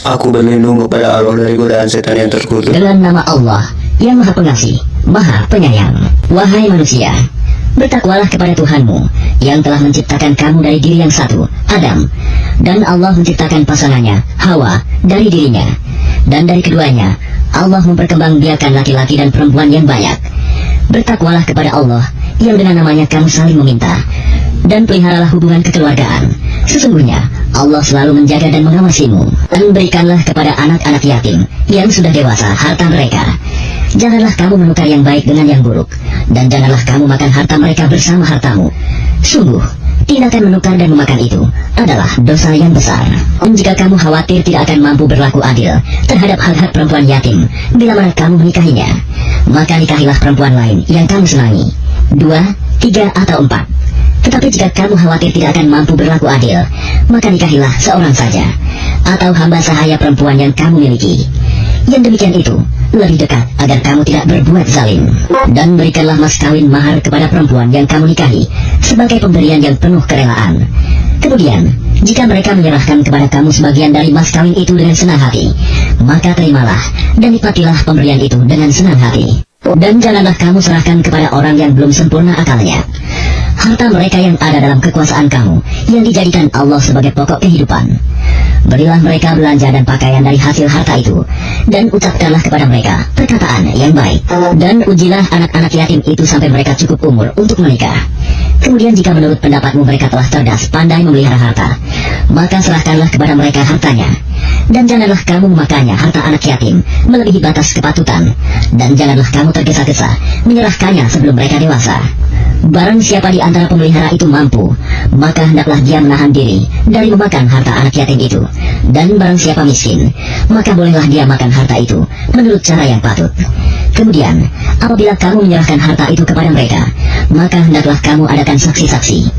Aku berlindung kepada Allah dari godaan setan yang terkutuk. Dengan nama Allah yang Maha Pengasih, Maha Penyayang. Wahai manusia, bertakwalah kepada Tuhanmu yang telah menciptakan kamu dari diri yang satu, Adam, dan Allah menciptakan pasangannya, Hawa, dari dirinya. Dan dari keduanya, Allah memperkembangbiakan laki-laki dan perempuan yang banyak. Bertakwalah kepada Allah yang dengan namanya kamu saling meminta, dan peliharalah hubungan kekeluargaan. Sesungguhnya Allah selalu menjaga dan mengawasimu. Dan berikanlah kepada anak-anak yatim yang sudah dewasa harta mereka. Janganlah kamu menukar yang baik dengan yang buruk, dan janganlah kamu makan harta mereka bersama hartamu. Sungguh, tindakan menukar dan memakan itu adalah dosa yang besar. Dan jika kamu khawatir tidak akan mampu berlaku adil terhadap hak-hak perempuan yatim bila mana kamu menikahinya, maka nikahilah perempuan lain yang kamu senangi, 2, 3, atau 4. Tetapi jika kamu khawatir tidak akan mampu berlaku adil, maka nikahilah seorang saja, atau hamba sahaya perempuan yang kamu miliki. Yang demikian itu lebih dekat agar kamu tidak berbuat zalim. Dan berikanlah mas kawin mahar kepada perempuan yang kamu nikahi sebagai pemberian yang penuh kerelaan. Kemudian, jika mereka menyerahkan kepada kamu sebagian dari mas kawin itu dengan senang hati, maka terimalah dan nikmatilah pemberian itu dengan senang hati. Dan janganlah kamu serahkan kepada orang yang belum sempurna akalnya harta mereka yang ada dalam kekuasaan kamu, yang dijadikan Allah sebagai pokok kehidupan. Berilah mereka belanja dan pakaian dari hasil harta itu, dan ucapkanlah kepada mereka perkataan yang baik. Dan ujilah anak-anak yatim itu sampai mereka cukup umur untuk menikah. Kemudian jika menurut pendapatmu mereka telah cerdas, pandai memelihara harta, maka serahkanlah kepada mereka hartanya. Dan janganlah kamu memakannya harta anak yatim melebihi batas kepatutan, dan janganlah kamu tergesa-gesa menyerahkannya sebelum mereka dewasa. Barang siapa di antara pemelihara itu mampu, maka hendaklah dia menahan diri dari memakan harta anak yatim itu. Dan barang siapa miskin, maka bolehlah dia makan harta itu menurut cara yang patut. Kemudian, apabila kamu menyerahkan harta itu kepada mereka, maka hendaklah kamu adakan saksi-saksi.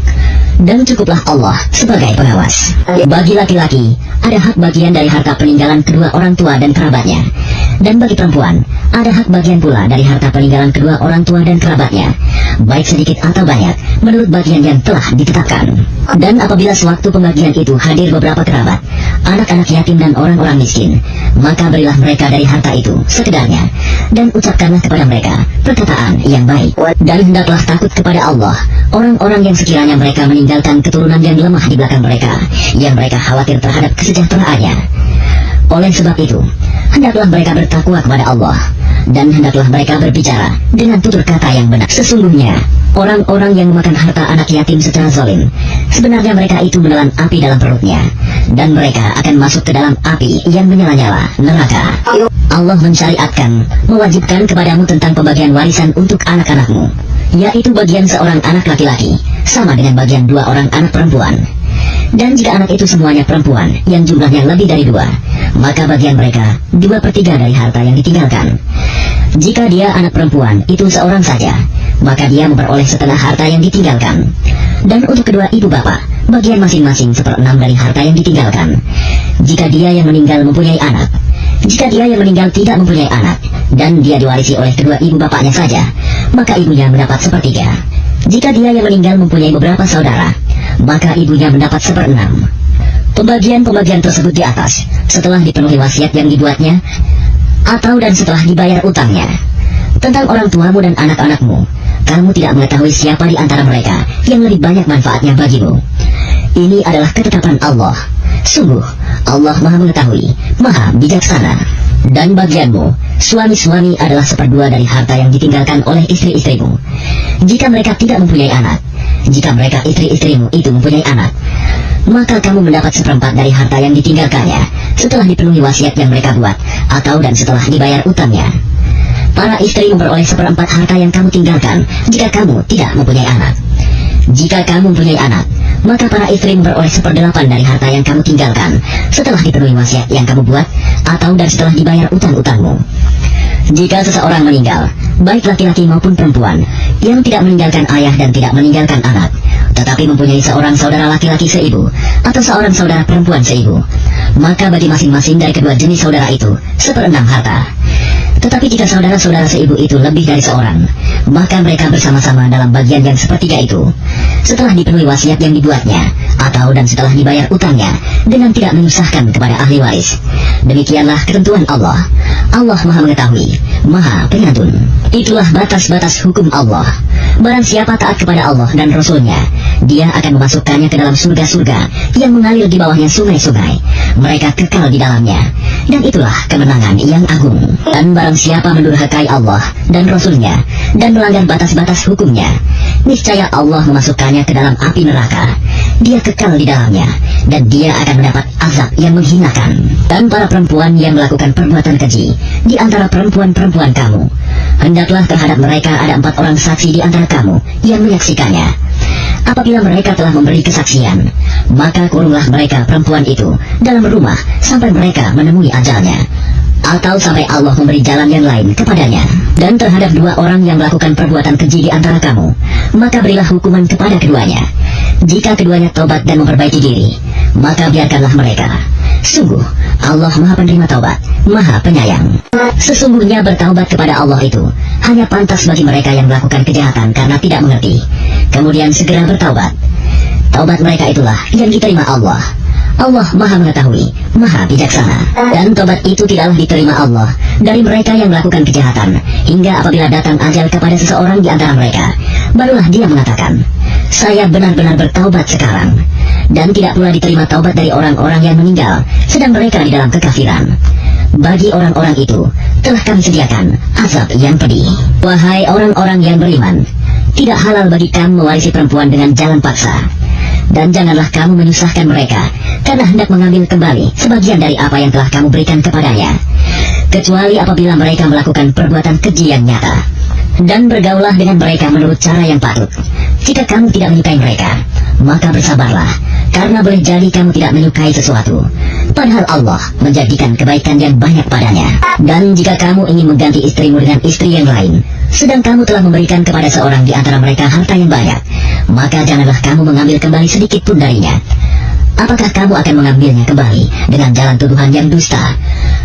Dan cukuplah Allah sebagai pengawas. Bagi laki-laki, ada hak bagian dari harta peninggalan kedua orang tua dan kerabatnya. Dan bagi perempuan, ada hak bagian pula dari harta peninggalan kedua orang tua dan kerabatnya, baik sedikit atau banyak, menurut bagian yang telah ditetapkan. Dan apabila sewaktu pembagian itu hadir beberapa kerabat, anak-anak yatim dan orang-orang miskin, maka berilah mereka dari harta itu sekedarnya, dan ucapkanlah kepada mereka perkataan yang baik. Dan hendaklah takut kepada Allah orang-orang yang sekiranya mereka meninggalkan keturunan yang lemah di belakang mereka, yang mereka khawatir terhadap kesejahteraannya. Oleh sebab itu, hendaklah mereka bertakwa kepada Allah, dan hendaklah mereka berbicara dengan tutur kata yang benar. Sesungguhnya, orang-orang yang memakan harta anak yatim secara zalim, sebenarnya mereka itu menelan api dalam perutnya, dan mereka akan masuk ke dalam api yang menyala-nyala, neraka. Allah mensyariatkan, mewajibkan kepadamu tentang pembagian warisan untuk anak-anakmu, yaitu bagian seorang anak laki-laki, sama dengan bagian 2 orang anak perempuan. Dan jika anak itu semuanya perempuan yang jumlahnya lebih dari 2, maka bagian mereka 2/3 dari harta yang ditinggalkan. Jika dia anak perempuan itu seorang saja, maka dia memperoleh setengah harta yang ditinggalkan. Dan untuk kedua ibu bapak, bagian masing-masing 1/6 dari harta yang ditinggalkan. Jika dia yang meninggal mempunyai anak, jika dia yang meninggal tidak mempunyai anak, dan dia diwarisi oleh kedua ibu bapaknya saja, maka ibunya mendapat 1/3. Jika dia yang meninggal mempunyai beberapa saudara, maka ibunya mendapat 1/6. Pembagian-pembagian tersebut di atas, setelah dipenuhi wasiat yang dibuatnya, atau dan setelah dibayar utangnya. Tentang orang tuamu dan anak-anakmu, kamu tidak mengetahui siapa di antara mereka yang lebih banyak manfaatnya bagimu. Ini adalah ketetapan Allah. Sungguh, Allah Maha Mengetahui, Maha Bijaksana. Dan bagianmu, suami-suami adalah 1/2 dari harta yang ditinggalkan oleh istri-istrimu. Jika mereka tidak mempunyai anak, jika mereka istri-istrimu itu mempunyai anak, maka kamu mendapat 1/4 dari harta yang ditinggalkannya setelah dipenuhi wasiat yang mereka buat, atau dan setelah dibayar utangnya. Para istri memperoleh 1/4 harta yang kamu tinggalkan jika kamu tidak mempunyai anak. Jika kamu mempunyai anak, maka para istri memperoleh 1/8 dari harta yang kamu tinggalkan setelah dipenuhi wasiat yang kamu buat, atau dan setelah dibayar utang-utangmu. Jika seseorang meninggal, baik laki-laki maupun perempuan, yang tidak meninggalkan ayah dan tidak meninggalkan anak, tetapi mempunyai seorang saudara laki-laki seibu, atau seorang saudara perempuan seibu, maka bagi masing-masing dari kedua jenis saudara itu 1/6 harta. Tetapi jika saudara-saudara seibu itu lebih dari seorang, maka mereka bersama-sama dalam bagian yang sepertiga itu, setelah dipenuhi wasiat yang dibuatnya, atau dan setelah dibayar utangnya, dengan tidak menyusahkan kepada ahli waris. Demikianlah ketentuan Allah. Allah Maha Mengetahui, Maha Penyantun. Itulah batas-batas hukum Allah. Barang siapa taat kepada Allah dan Rasul-Nya, dia akan memasukkannya ke dalam surga-surga yang mengalir di bawahnya sungai-sungai. Mereka kekal di dalamnya. Dan itulah kemenangan yang agung. Dan barang siapa mendurhakai Allah dan Rasul-Nya dan melanggar batas-batas hukumnya, niscaya Allah memasukkannya ke dalam api neraka. Dia kekal di dalamnya, dan dia akan mendapat azab yang menghinakan. Dan para perempuan yang melakukan perbuatan keji di antara perempuan-perempuan kamu, hendaklah terhadap mereka ada 4 orang saksi di antara kamu yang menyaksikannya. Apabila mereka telah memberi kesaksian, maka kurunglah mereka perempuan itu dalam rumah sampai mereka menemui ajalnya, atau sampai Allah memberi jalan yang lain kepadanya. Dan terhadap 2 orang yang melakukan perbuatan keji di antara kamu, maka berilah hukuman kepada keduanya. Jika keduanya tobat dan memperbaiki diri, maka biarkanlah mereka. Sungguh, Allah Maha Penerima Taubat, Maha Penyayang. Sesungguhnya bertaubat kepada Allah itu hanya pantas bagi mereka yang melakukan kejahatan karena tidak mengerti, kemudian segera bertaubat. Taubat mereka itulah yang diterima Allah. Allah Maha Mengetahui, Maha Bijaksana. Dan taubat itu tidaklah diterima Allah dari mereka yang melakukan kejahatan, hingga apabila datang ajal kepada seseorang di antara mereka, barulah dia mengatakan, saya benar-benar bertaubat sekarang. Dan tidak pula diterima taubat dari orang-orang yang meninggal sedang mereka di dalam kekafiran. Bagi orang-orang itu telah kami sediakan azab yang pedih. Wahai orang-orang yang beriman, tidak halal bagi kamu mewarisi perempuan dengan jalan paksa. Dan janganlah kamu menyusahkan mereka karena hendak mengambil kembali sebagian dari apa yang telah kamu berikan kepadanya, kecuali apabila mereka melakukan perbuatan keji yang nyata. Dan bergaulah dengan mereka menurut cara yang patut. Jika kamu tidak menyukai mereka, maka bersabarlah, karena boleh jadi kamu tidak menyukai sesuatu, padahal Allah menjadikan kebaikan yang banyak padanya. Dan jika kamu ingin mengganti istrimu dengan istri yang lain, sedang kamu telah memberikan kepada seorang di antara mereka harta yang banyak, maka janganlah kamu mengambil kembali sedikit pun darinya. Apakah kamu akan mengambilnya kembali dengan jalan tuduhan yang dusta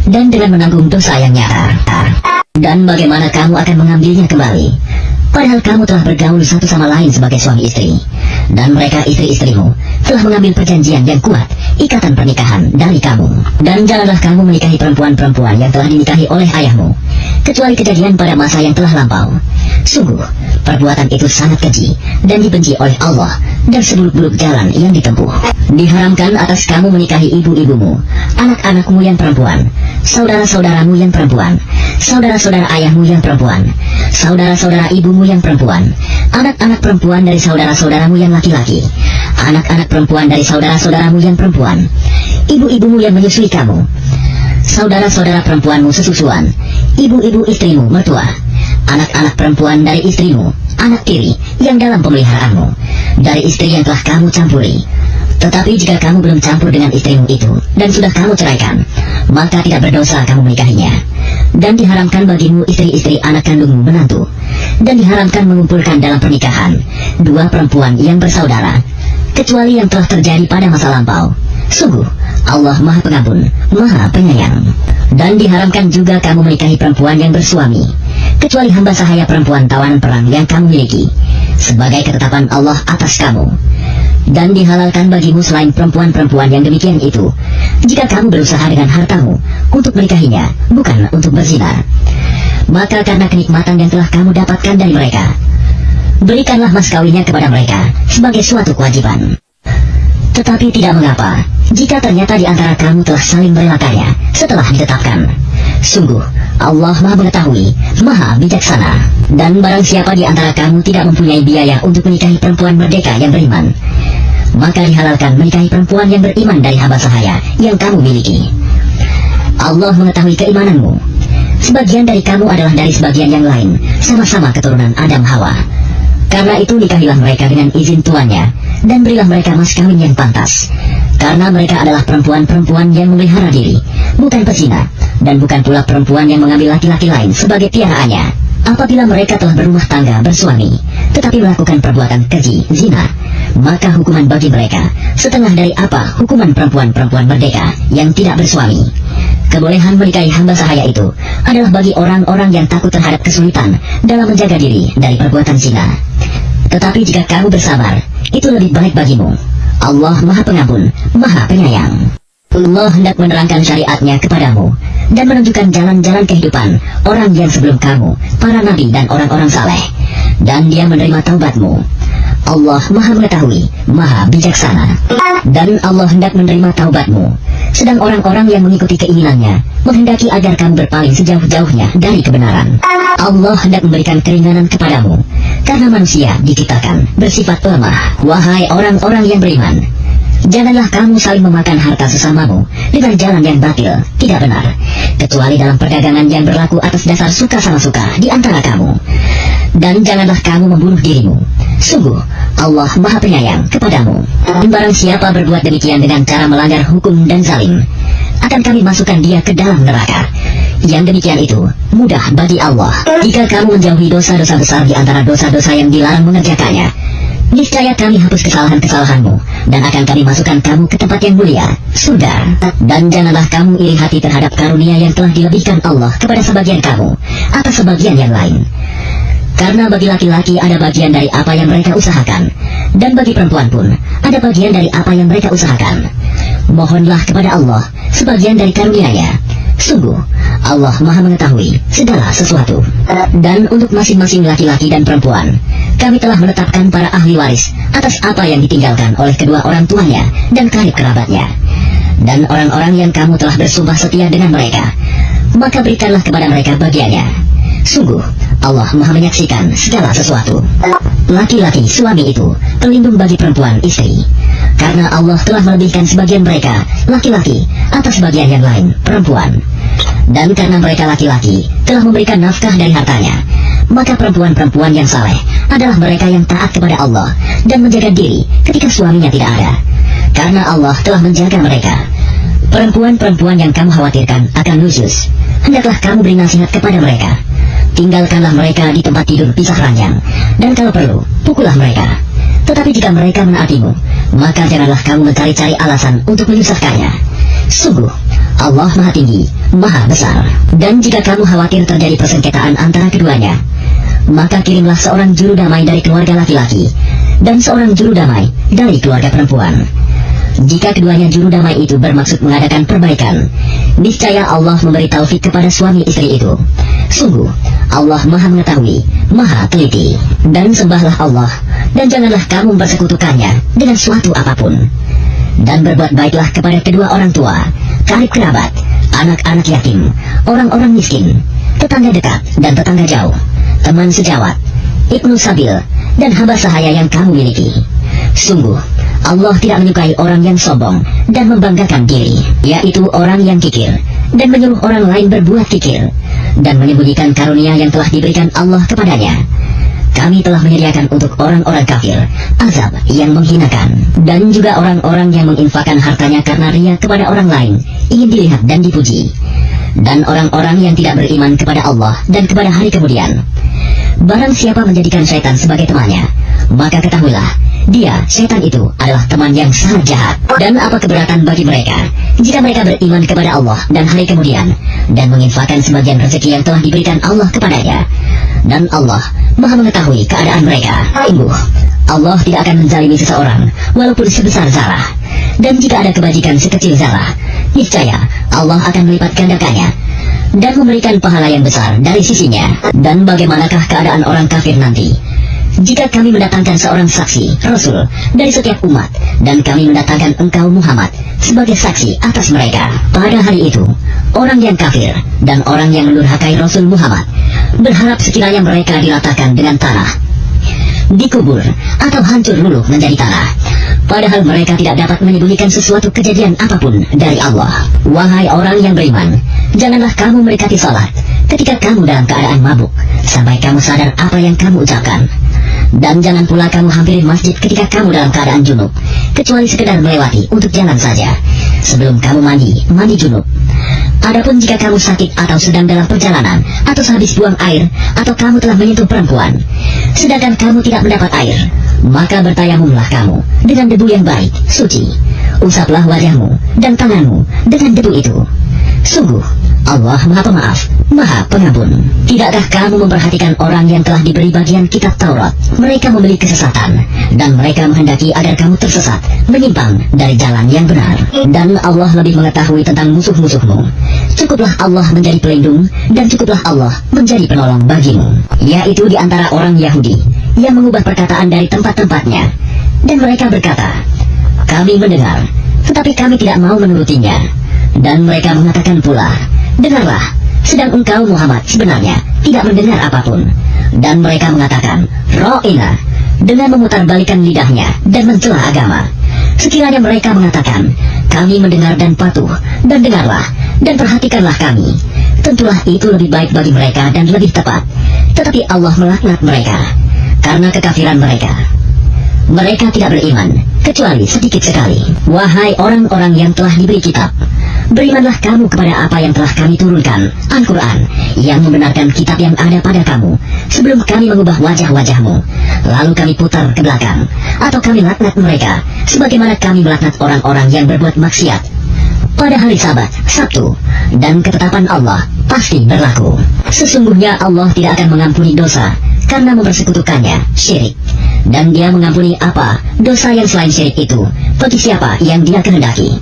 dan dengan menanggung dosa yang nyata? Dan bagaimana kamu akan mengambilnya kembali, padahal kamu telah bergaul satu sama lain sebagai suami istri, dan mereka istri-istrimu telah mengambil perjanjian yang kuat, ikatan pernikahan dari kamu. Dan janganlah kamu menikahi perempuan-perempuan yang telah dinikahi oleh ayahmu, kecuali kejadian pada masa yang telah lampau. Sungguh, perbuatan itu sangat keji dan dibenci oleh Allah, dan seburuk-buruk jalan yang ditempuh. Diharamkan atas kamu menikahi ibu-ibumu, anak-anakmu yang perempuan, saudara-saudaramu yang perempuan, saudara-saudara ayahmu yang perempuan, saudara-saudara ibumu yang perempuan, anak-anak perempuan dari saudara-saudaramu yang laki-laki, anak-anak perempuan dari saudara-saudaramu yang perempuan, ibu-ibumu yang menyusui kamu, saudara-saudara perempuanmu sesusuan, ibu-ibu istrimu mertua, anak-anak perempuan dari istrimu, anak tiri yang dalam pemeliharaanmu, dari istri yang telah kamu campuri. Tetapi jika kamu belum campur dengan istrimu itu dan sudah kamu ceraikan, maka tidak berdosa kamu menikahinya. Dan diharamkan bagimu istri-istri anak kandungmu menantu, dan diharamkan mengumpulkan dalam pernikahan 2 perempuan yang bersaudara, kecuali yang telah terjadi pada masa lampau. Sungguh, Allah Maha Pengampun, Maha Penyayang. Dan diharamkan juga kamu menikahi perempuan yang bersuami, kecuali hamba sahaya perempuan tawanan perang yang kamu miliki, sebagai ketetapan Allah atas kamu. Dan dihalalkan bagimu selain perempuan-perempuan yang demikian itu, jika kamu berusaha dengan hartamu untuk menikahinya, bukan untuk berzina. Maka karena kenikmatan yang telah kamu dapatkan dari mereka, berikanlah mas kawinnya kepada mereka sebagai suatu kewajiban. Tetapi tidak mengapa jika ternyata di antara kamu telah saling merelakannya setelah ditetapkan. Sungguh, Allah Maha Mengetahui, Maha Bijaksana. Dan barang siapa di antara kamu tidak mempunyai biaya untuk menikahi perempuan merdeka yang beriman, maka dihalalkan menikahi perempuan yang beriman dari hamba sahaya yang kamu miliki. Allah mengetahui keimananmu. Sebagian dari kamu adalah dari sebagian yang lain, sama-sama keturunan Adam Hawa. Karena itu nikahilah mereka dengan izin tuannya, dan berilah mereka mas kawin yang pantas, karena mereka adalah perempuan-perempuan yang memelihara diri, bukan pezina, dan bukan pula perempuan yang mengambil laki-laki lain sebagai piaraannya. Apabila mereka telah berumah tangga bersuami, tetapi melakukan perbuatan keji, zina, maka hukuman bagi mereka setengah dari apa hukuman perempuan-perempuan merdeka yang tidak bersuami. Kebolehan menikahi hamba sahaya itu adalah bagi orang-orang yang takut terhadap kesulitan dalam menjaga diri dari perbuatan zina. Tetapi jika kamu bersabar, itu lebih baik bagimu. Allah Maha Pengampun, Maha Penyayang. Allah hendak menerangkan syariatnya kepadamu dan menunjukkan jalan-jalan kehidupan orang yang sebelum kamu, para nabi dan orang-orang saleh. Dan dia menerima taubatmu. Allah Maha Mengetahui, Maha Bijaksana. Dan Allah hendak menerima taubatmu, sedang orang-orang yang mengikuti keinginannya menghendaki agar kamu berpaling sejauh-jauhnya dari kebenaran. Allah hendak memberikan keringanan kepadamu, karena manusia diciptakan bersifat lemah. Wahai orang-orang yang beriman, janganlah kamu saling memakan harta sesamamu dengan jalan yang batil, tidak benar, kecuali dalam perdagangan yang berlaku atas dasar suka sama suka di antara kamu. Dan janganlah kamu membunuh dirimu. Sungguh, Allah Maha Penyayang kepadamu. Barang siapa berbuat demikian dengan cara melanggar hukum dan zalim, akan kami masukkan dia ke dalam neraka. Yang demikian itu mudah bagi Allah. Jika kamu menjauhi dosa-dosa besar di antara dosa-dosa yang dilarang mengerjakannya, niscaya kami hapus kesalahan-kesalahanmu dan akan kami masukkan kamu ke tempat yang mulia, surga. Dan janganlah kamu iri hati terhadap karunia yang telah dilebihkan Allah kepada sebagian kamu atas sebagian yang lain. Karena bagi laki-laki ada bagian dari apa yang mereka usahakan, dan bagi perempuan pun ada bagian dari apa yang mereka usahakan. Mohonlah kepada Allah sebagian dari karunia-Nya. Sungguh, Allah Maha Mengetahui segala sesuatu. Dan untuk masing-masing laki-laki dan perempuan, kami telah menetapkan para ahli waris atas apa yang ditinggalkan oleh kedua orang tuanya dan karib kerabatnya. Dan orang-orang yang kamu telah bersumpah setia dengan mereka, maka berikanlah kepada mereka bagiannya. Sungguh, Allah Maha menyaksikan segala sesuatu. Laki-laki suami itu pelindung bagi perempuan istri, karena Allah telah melebihkan sebagian mereka, laki-laki, atas bagian yang lain, perempuan. Dan karena mereka laki-laki telah memberikan nafkah dari hartanya, maka perempuan-perempuan yang saleh adalah mereka yang taat kepada Allah dan menjaga diri ketika suaminya tidak ada, karena Allah telah menjaga mereka. Perempuan-perempuan yang kamu khawatirkan akan nusyuz, hendaklah kamu beri nasihat kepada mereka. Tinggalkanlah mereka di tempat tidur pisah ranjang, dan kalau perlu, pukullah mereka. Tetapi jika mereka menaatimu, maka janganlah kamu mencari-cari alasan untuk menyusahkannya. Sungguh, Allah Maha Tinggi, Maha Besar. Dan jika kamu khawatir terjadi persengketaan antara keduanya, maka kirimlah seorang juru damai dari keluarga laki-laki, dan seorang juru damai dari keluarga perempuan. Jika keduanya juru damai itu bermaksud mengadakan perbaikan, niscaya Allah memberi taufik kepada suami istri itu. Sungguh, Allah Maha Mengetahui, Maha Teliti. Dan sembahlah Allah, dan janganlah kamu mempersekutukannya dengan suatu apapun. Dan berbuat baiklah kepada kedua orang tua, karib kerabat, anak-anak yatim, orang-orang miskin, tetangga dekat dan tetangga jauh, teman sejawat, ibnu sabil, dan hamba sahaya yang kamu miliki. Sungguh, Allah tidak menyukai orang yang sombong dan membanggakan diri, yaitu orang yang kikir dan menyuruh orang lain berbuat kikir, dan menyembunyikan karunia yang telah diberikan Allah kepadanya. Kami telah menyediakan untuk orang-orang kafir azab yang menghinakan, dan juga orang-orang yang menginfakkan hartanya karena ria kepada orang lain, ingin dilihat dan dipuji, dan orang-orang yang tidak beriman kepada Allah dan kepada hari kemudian. Barang siapa menjadikan syaitan sebagai temannya, maka ketahuilah, dia, syaitan itu, adalah teman yang sangat jahat. Dan apa keberatan bagi mereka jika mereka beriman kepada Allah dan hari kemudian, dan menginfakkan sebagian rezeki yang telah diberikan Allah kepadanya. Dan Allah Maha Mengetahui keadaan mereka. Sungguh, Allah tidak akan menzalimi seseorang walaupun sebesar zarah. Dan jika ada kebajikan sekecil zarah, niscaya Allah akan melipat gandakannya dan memberikan pahala yang besar dari sisinya. Dan bagaimanakah keadaan orang kafir nanti jika kami mendatangkan seorang saksi, Rasul, dari setiap umat, dan kami mendatangkan engkau Muhammad sebagai saksi atas mereka? Pada hari itu, orang yang kafir dan orang yang mendurhakai Rasul Muhammad berharap sekiranya mereka diratakan dengan tanah, dikubur, atau hancur luluh menjadi tanah, padahal mereka tidak dapat menyembunyikan sesuatu kejadian apapun dari Allah. Wahai orang yang beriman, janganlah kamu mendekati salat ketika kamu dalam keadaan mabuk, sampai kamu sadar apa yang kamu ucapkan. Dan jangan pula kamu hampiri masjid ketika kamu dalam keadaan junub, kecuali sekedar melewati untuk jalan saja, sebelum kamu mandi junub. Adapun jika kamu sakit atau sedang dalam perjalanan, atau sehabis buang air, atau kamu telah menyentuh perempuan, sedangkan kamu tidak mendapat air, maka bertayamumlah kamu dengan debu yang baik, suci. Usaplah wajahmu dan tanganmu dengan debu itu. Sungguh, Allah Maha Pemaaf, Maha Pengampun. Tidakkah kamu memperhatikan orang yang telah diberi bagian kitab Taurat? Mereka memilih kesesatan, dan mereka menghendaki agar kamu tersesat, menyimpang dari jalan yang benar. Dan Allah lebih mengetahui tentang musuh-musuhmu. Cukuplah Allah menjadi pelindung, dan cukuplah Allah menjadi penolong bagimu. Yaitu di antara orang Yahudi, yang mengubah perkataan dari tempat-tempatnya. Dan mereka berkata, kami mendengar, tetapi kami tidak mau menurutinya. Dan mereka mengatakan pula, dengarlah, sedang engkau Muhammad sebenarnya tidak mendengar apapun. Dan mereka mengatakan, ro'ina, dengan memutarbalikkan lidahnya dan mencela agama. Sekiranya mereka mengatakan, kami mendengar dan patuh, dan dengarlah, dan perhatikanlah kami, tentulah itu lebih baik bagi mereka dan lebih tepat. Tetapi Allah melaknat mereka karena kekafiran mereka. Mereka tidak beriman, kecuali sedikit sekali. Wahai orang-orang yang telah diberi kitab, berimanlah kamu kepada apa yang telah kami turunkan, Al-Quran, yang membenarkan kitab yang ada pada kamu, sebelum kami mengubah wajah-wajahmu, lalu kami putar ke belakang, atau kami laknat mereka, sebagaimana kami melaknat orang-orang yang berbuat maksiat pada hari Sabat, Sabtu, dan ketetapan Allah pasti berlaku. Sesungguhnya Allah tidak akan mengampuni dosa karena mempersekutukannya, syirik. Dan dia mengampuni apa dosa yang selain syirik itu bagi siapa yang dia kehendaki.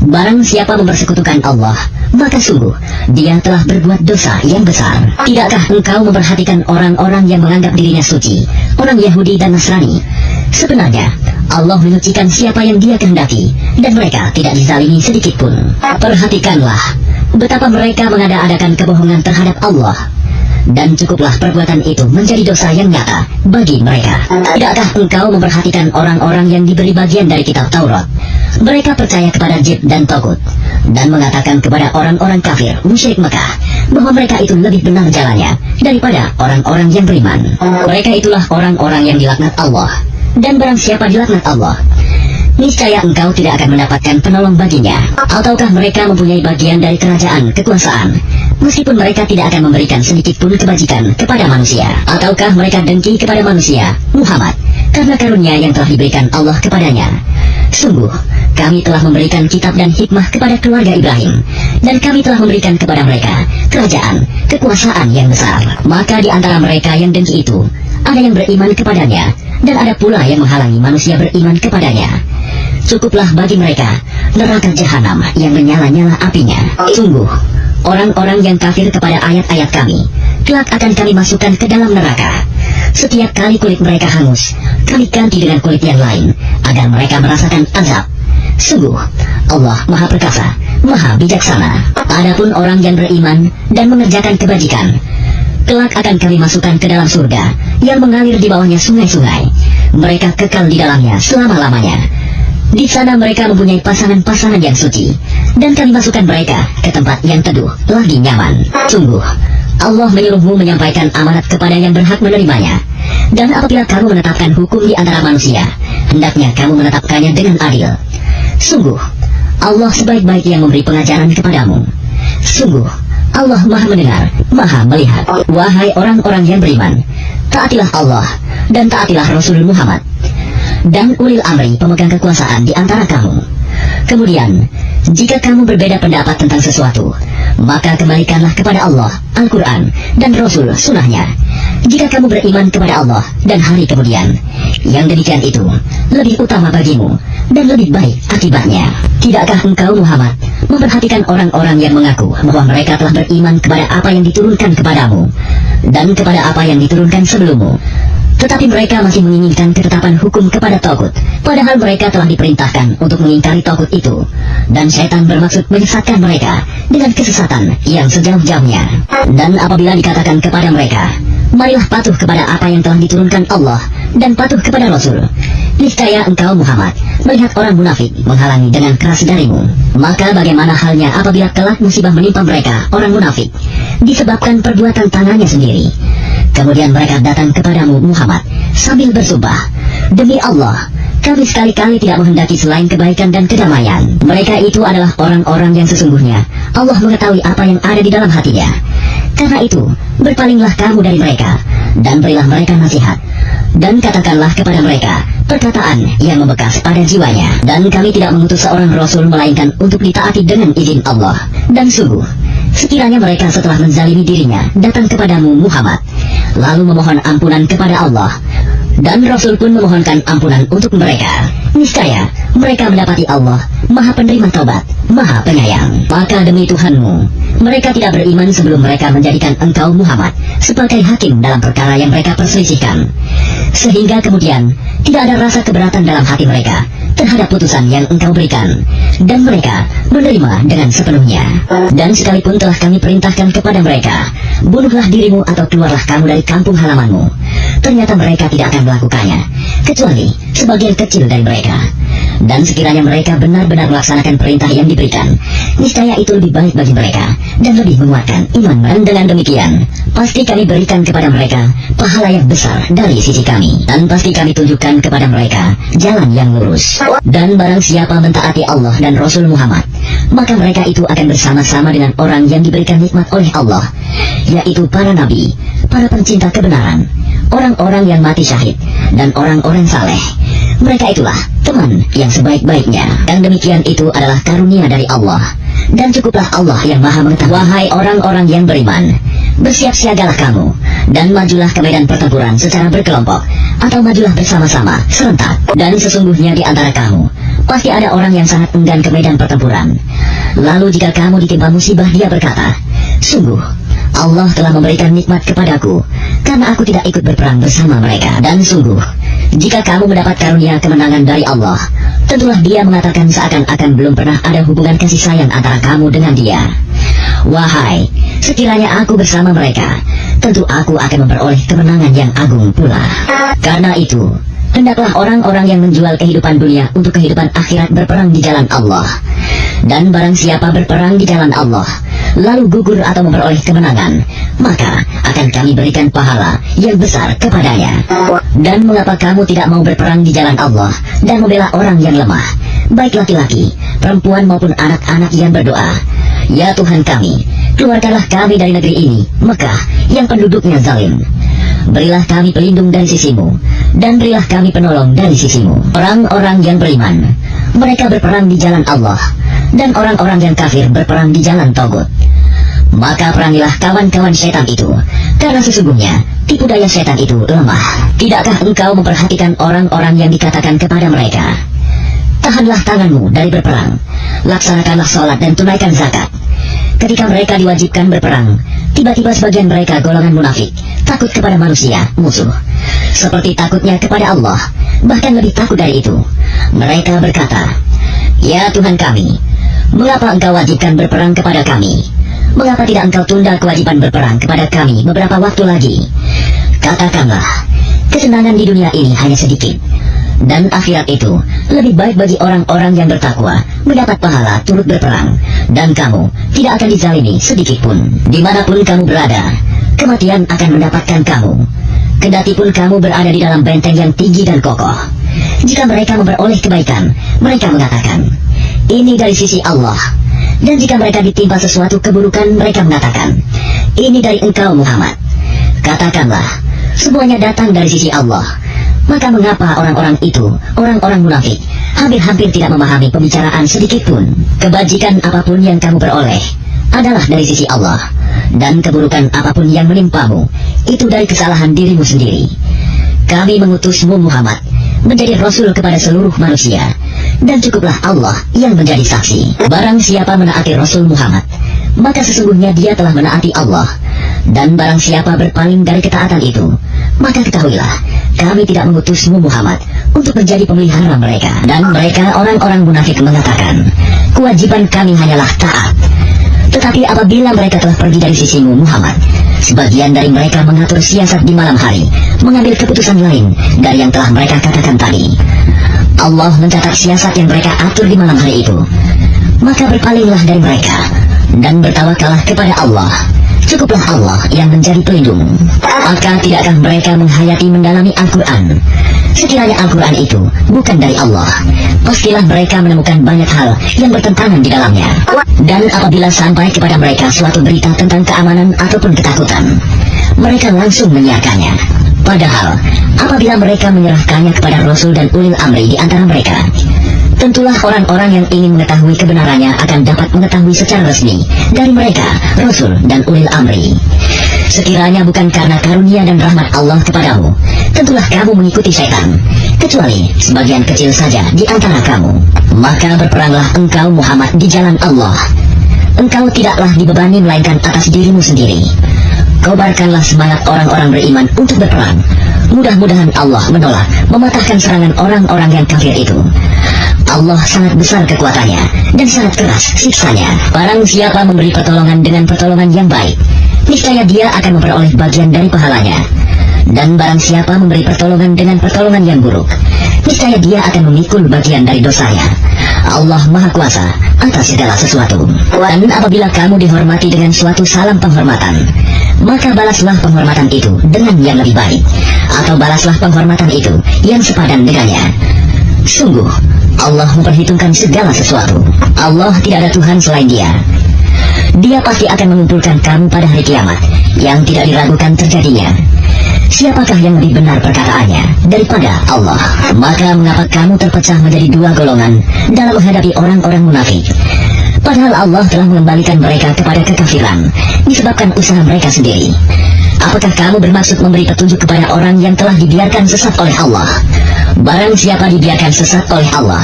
Barang siapa mempersekutukan Allah, maka sungguh dia telah berbuat dosa yang besar. Tidakkah engkau memperhatikan orang-orang yang menganggap dirinya suci, orang Yahudi dan Nasrani? Sebenarnya Allah menyucikan siapa yang dia kehendaki, dan mereka tidak dizalimi sedikit pun. Perhatikanlah betapa mereka mengada-adakan kebohongan terhadap Allah, dan cukuplah perbuatan itu menjadi dosa yang nyata bagi mereka. Tidakkah engkau memperhatikan orang-orang yang diberi bagian dari kitab Taurat? Mereka percaya kepada Jib dan Togut, dan mengatakan kepada orang-orang kafir musyrik Mekah bahwa mereka itu lebih benar jalannya daripada orang-orang yang beriman. Mereka itulah orang-orang yang dilaknat Allah, dan barang siapa dilaknat Allah, niscaya engkau tidak akan mendapatkan penolong baginya. Ataukah mereka mempunyai bagian dari kerajaan kekuasaan, meskipun mereka tidak akan memberikan sedikit pun kebajikan kepada manusia? Ataukah mereka dengki kepada manusia, Muhammad, karena karunia yang telah diberikan Allah kepadanya? Sungguh, kami telah memberikan kitab dan hikmah kepada keluarga Ibrahim, dan kami telah memberikan kepada mereka kerajaan, kekuasaan yang besar. Maka di antara mereka yang dengki itu, ada yang beriman kepadanya, dan ada pula yang menghalangi manusia beriman kepadanya. Cukuplah bagi mereka neraka jahanam yang menyala-nyala apinya. Sungguh, orang-orang yang kafir kepada ayat-ayat kami, kelak akan kami masukkan ke dalam neraka. Setiap kali kulit mereka hangus, kami ganti dengan kulit yang lain, agar mereka merasakan azab. Sungguh, Allah Maha Perkasa, Maha Bijaksana. Adapun orang yang beriman dan mengerjakan kebajikan, kelak akan kami masukkan ke dalam surga yang mengalir di bawahnya sungai-sungai. Mereka kekal di dalamnya selama-lamanya. Di sana mereka mempunyai pasangan-pasangan yang suci, dan kami masukkan mereka ke tempat yang teduh lagi nyaman. Sungguh, Allah menyuruhmu menyampaikan amanat kepada yang berhak menerimanya. Dan apabila kamu menetapkan hukum di antara manusia, hendaknya kamu menetapkannya dengan adil. Sungguh, Allah sebaik-baik yang memberi pengajaran kepadamu. Sungguh, Allah Maha mendengar, Maha melihat. Wahai orang-orang yang beriman, taatilah Allah dan taatilah Rasul Muhammad dan ulil amri pemegang kekuasaan di antara kamu. Kemudian, jika kamu berbeda pendapat tentang sesuatu, maka kembalikanlah kepada Allah, Al-Quran, dan Rasul Sunnahnya. Jika kamu beriman kepada Allah dan hari kemudian, yang demikian itu lebih utama bagimu dan lebih baik akibatnya. Tidakkah engkau Muhammad memperhatikan orang-orang yang mengaku bahwa mereka telah beriman kepada apa yang diturunkan kepadamu dan kepada apa yang diturunkan sebelummu, tetapi mereka masih menginginkan ketetapan hukum kepada Togut, padahal mereka telah diperintahkan untuk mengingkari Togut itu, dan syaitan bermaksud menyesatkan mereka dengan kesesatan yang sejauh-jauhnya. Dan apabila dikatakan kepada mereka, marilah patuh kepada apa yang telah diturunkan Allah dan patuh kepada Rasul, niscaya engkau Muhammad melihat orang munafik menghalangi dengan keras darimu. Maka bagaimana halnya apabila kelak musibah menimpa mereka, orang munafik, disebabkan perbuatan tangannya sendiri? Kemudian mereka datang kepadamu Muhammad sambil bersumpah, demi Allah, kami sekali-kali tidak menghendaki selain kebaikan dan kedamaian. Mereka itu adalah orang-orang yang sesungguhnya Allah mengetahui apa yang ada di dalam hatinya. Karena itu, berpalinglah kamu dari mereka, dan berilah mereka nasihat, dan katakanlah kepada mereka perkataan yang membekas pada jiwanya. Dan kami tidak mengutus seorang Rasul melainkan untuk ditaati dengan izin Allah. Dan sungguh, sekiranya mereka setelah menzalimi dirinya datang kepadamu Muhammad, lalu memohon ampunan kepada Allah, dan Rasul pun memohonkan ampunan untuk mereka, niscaya mereka mendapati Allah Maha Penerima Taubat, Maha Penyayang. Maka demi Tuhanmu, mereka tidak beriman sebelum mereka menjadikan engkau Muhammad sebagai hakim dalam perkara yang mereka perselisihkan, sehingga kemudian tidak ada rasa keberatan dalam hati mereka terhadap putusan yang engkau berikan, dan mereka menerima dengan sepenuhnya. Dan sekalipun telah kami perintahkan kepada mereka, bunuhlah dirimu atau keluarlah kamu dari kampung halamanmu, ternyata mereka tidak akan melakukannya, kecuali sebagian kecil dari mereka. Dan sekiranya mereka benar-benar melaksanakan perintah yang diberikan, niscaya itu lebih baik bagi mereka dan lebih menguatkan iman mereka. Dan dengan demikian, pasti kami berikan kepada mereka pahala yang besar dari sisi kami, dan pasti kami tunjukkan kepada mereka jalan yang lurus. Dan barang siapa mentaati Allah dan Rasul Muhammad, maka mereka itu akan bersama-sama dengan orang yang diberikan nikmat oleh Allah, yaitu para nabi, para pencinta kebenaran, orang-orang yang mati syahid, dan orang-orang saleh. Mereka itulah teman yang sebaik-baiknya. Dan demikian itu adalah karunia dari Allah, dan cukuplah Allah yang maha mengetahui. Wahai orang-orang yang beriman, bersiap-siagalah kamu, dan majulah ke medan pertempuran secara berkelompok, atau majulah bersama-sama, serentak. Dan sesungguhnya di antara kamu, pasti ada orang yang sangat enggan ke medan pertempuran. Lalu jika kamu ditimpa musibah, dia berkata, sungguh, Allah telah memberikan nikmat kepadaku, karena aku tidak ikut berperang bersama mereka. Dan sungguh, jika kamu mendapat karunia kemenangan dari Allah, tentulah dia mengatakan seakan-akan belum pernah ada hubungan kasih sayang antara kamu dengan dia. Wahai, sekiranya aku bersama mereka, tentu aku akan memperoleh kemenangan yang agung pula. Karena itu, hendaklah orang-orang yang menjual kehidupan dunia untuk kehidupan akhirat berperang di jalan Allah. Dan barang siapa berperang di jalan Allah, lalu gugur atau memperoleh kemenangan, maka akan kami berikan pahala yang besar kepadanya. Dan mengapa kamu tidak mau berperang di jalan Allah dan membela orang yang lemah, baik laki-laki, perempuan maupun anak-anak yang berdoa, ya Tuhan kami, keluarkanlah kami dari negeri ini, Mekah, yang penduduknya zalim. Berilah kami pelindung dari sisimu, dan berilah kami penolong dari sisimu. Orang-orang yang beriman, mereka berperang di jalan Allah, dan orang-orang yang kafir berperang di jalan Togut. Maka perangilah kawan-kawan setan itu, karena sesungguhnya tipu daya setan itu lemah. Tidakkah engkau memperhatikan orang-orang yang dikatakan kepada mereka, tahanlah tanganmu dari berperang, laksanakanlah sholat dan tunaikan zakat. Ketika mereka diwajibkan berperang, tiba-tiba sebagian mereka golongan munafik takut kepada manusia, musuh, seperti takutnya kepada Allah, bahkan lebih takut dari itu. Mereka berkata, ya Tuhan kami, mengapa engkau wajibkan berperang kepada kami? Mengapa tidak engkau tunda kewajiban berperang kepada kami beberapa waktu lagi? Katakanlah, kesenangan di dunia ini hanya sedikit, dan akhirat itu lebih baik bagi orang-orang yang bertakwa mendapat pahala turut berperang, dan kamu tidak akan dizalimi sedikit pun. Dimanapun kamu berada, kematian akan mendapatkan kamu, kendati pun kamu berada di dalam benteng yang tinggi dan kokoh. Jika mereka memperoleh kebaikan, mereka mengatakan, ini dari sisi Allah. Dan jika mereka ditimpa sesuatu keburukan, mereka mengatakan, ini dari engkau Muhammad. Katakanlah, semuanya datang dari sisi Allah. Maka mengapa orang-orang itu, orang-orang munafik, hampir-hampir tidak memahami pembicaraan sedikit pun? Kebajikan apapun yang kamu peroleh adalah dari sisi Allah, dan keburukan apapun yang menimpamu, itu dari kesalahan dirimu sendiri. Kami mengutusmu Muhammad menjadi Rasul kepada seluruh manusia, dan cukuplah Allah yang menjadi saksi. Barang siapa menaati Rasul Muhammad, maka sesungguhnya dia telah menaati Allah. Dan barang siapa berpaling dari ketaatan itu, maka ketahuilah, kami tidak mengutusmu Muhammad untuk menjadi pemelihara mereka. Dan mereka orang-orang munafik mengatakan, kewajiban kami hanyalah taat. Tetapi apabila mereka telah pergi dari sisimu Muhammad, sebagian dari mereka mengatur siasat di malam hari, mengambil keputusan lain dari yang telah mereka katakan tadi. Allah mencatat siasat yang mereka atur di malam hari itu. Maka berpalinglah dari mereka, dan bertawakallah kepada Allah. Cukuplah Allah yang menjadi pelindung. Maka tidakkah mereka menghayati mendalami Al-Quran? Sekiranya Al-Quran itu bukan dari Allah, pastilah mereka menemukan banyak hal yang bertentangan di dalamnya. Dan apabila sampai kepada mereka suatu berita tentang keamanan ataupun ketakutan, mereka langsung menyiarkannya. Padahal apabila mereka menyerahkannya kepada Rasul dan ulil amri di antara mereka, tentulah orang-orang yang ingin mengetahui kebenarannya akan dapat mengetahui secara resmi dari mereka, Rasul dan ulil amri. Sekiranya bukan karena karunia dan rahmat Allah kepadamu, tentulah kamu mengikuti syaitan, kecuali sebagian kecil saja di antara kamu. Maka berperanglah engkau Muhammad di jalan Allah. Engkau tidaklah dibebani melainkan atas dirimu sendiri. Kobarkanlah semangat orang-orang beriman untuk berperang. Mudah-mudahan Allah menolak, mematahkan serangan orang-orang yang kafir itu. Allah sangat besar kekuatannya dan sangat keras siksanya. Barang siapa memberi pertolongan dengan pertolongan yang baik, niscaya dia akan memperoleh bagian dari pahalanya. Dan barang siapa memberi pertolongan dengan pertolongan yang buruk, niscaya dia akan memikul bagian dari dosanya. Allah Maha Kuasa atas segala sesuatu. Dan apabila kamu dihormati dengan suatu salam penghormatan, maka balaslah penghormatan itu dengan yang lebih baik, atau balaslah penghormatan itu yang sepadan dengannya. Sungguh, Allah memperhitungkan segala sesuatu. Allah tidak ada Tuhan selain Dia. Dia pasti akan mengumpulkan kamu pada hari kiamat yang tidak diragukan terjadinya. Siapakah yang lebih benar perkataannya daripada Allah? Maka mengapa kamu terpecah menjadi dua golongan dalam menghadapi orang-orang munafik? Padahal Allah telah mengembalikan mereka kepada kekafiran disebabkan usaha mereka sendiri. Apakah kamu bermaksud memberi petunjuk kepada orang yang telah dibiarkan sesat oleh Allah? Barang siapa dibiarkan sesat oleh Allah,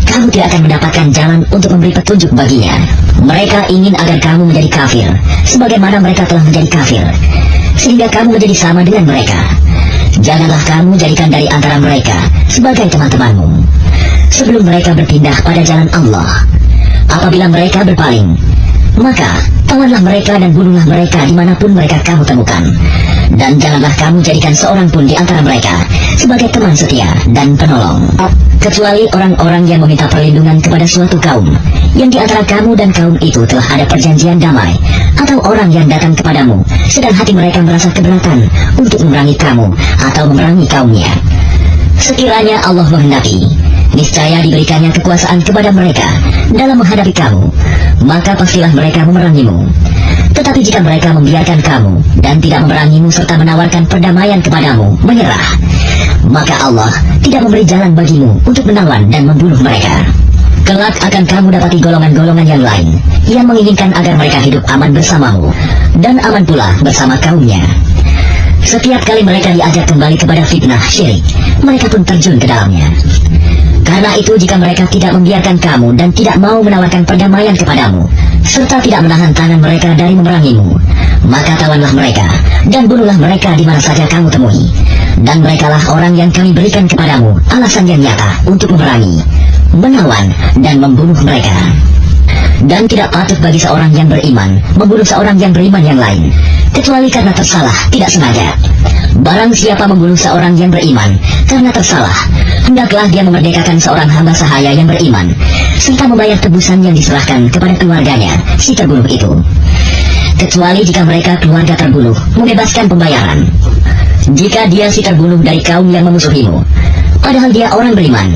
kamu tidak akan mendapatkan jalan untuk memberi petunjuk baginya. Mereka ingin agar kamu menjadi kafir, sebagaimana mereka telah menjadi kafir, sehingga kamu menjadi sama dengan mereka. Janganlah kamu jadikan dari antara mereka sebagai teman-temanmu, sebelum mereka berpindah pada jalan Allah. Apabila mereka berpaling, maka tawanlah mereka dan bunuhlah mereka dimanapun mereka kamu temukan. Dan janganlah kamu jadikan seorang pun di antara mereka sebagai teman setia dan penolong, kecuali orang-orang yang meminta perlindungan kepada suatu kaum, yang di antara kamu dan kaum itu telah ada perjanjian damai, atau orang yang datang kepadamu sedang hati mereka merasa keberatan untuk memerangi kamu atau memerangi kaumnya. Sekiranya Allah menghendaki, niscaya diberikannya kekuasaan kepada mereka dalam menghadapi kamu, maka pastilah mereka memerangimu. Tetapi jika mereka membiarkan kamu dan tidak memerangimu serta menawarkan perdamaian kepadamu, menyerah, maka Allah tidak memberi jalan bagimu untuk menawan dan membunuh mereka. Kelak akan kamu dapati golongan-golongan yang lain yang menginginkan agar mereka hidup aman bersamamu dan aman pula bersama kaumnya. Setiap kali mereka diajak kembali kepada fitnah syirik, mereka pun terjun ke dalamnya. Karena itu jika mereka tidak membiarkan kamu dan tidak mau menawarkan perdamaian kepadamu, serta tidak menahan tangan mereka dari memerangimu, maka tawanlah mereka dan bunuhlah mereka di mana saja kamu temui. Dan merekalah orang yang kami berikan kepadamu alasan yang nyata untuk memerangi, menawan dan membunuh mereka. Dan tidak patut bagi seorang yang beriman membunuh seorang yang beriman yang lain, kecuali karena tersalah tidak sengaja. Barang siapa membunuh seorang yang beriman karena tersalah, hendaklah dia memerdekakan seorang hamba sahaya yang beriman, serta membayar tebusan yang diserahkan kepada keluarganya si terbunuh itu. Kecuali jika mereka keluarga terbunuh membebaskan pembayaran. Jika dia si terbunuh dari kaum yang memusuhimu, padahal dia orang beriman,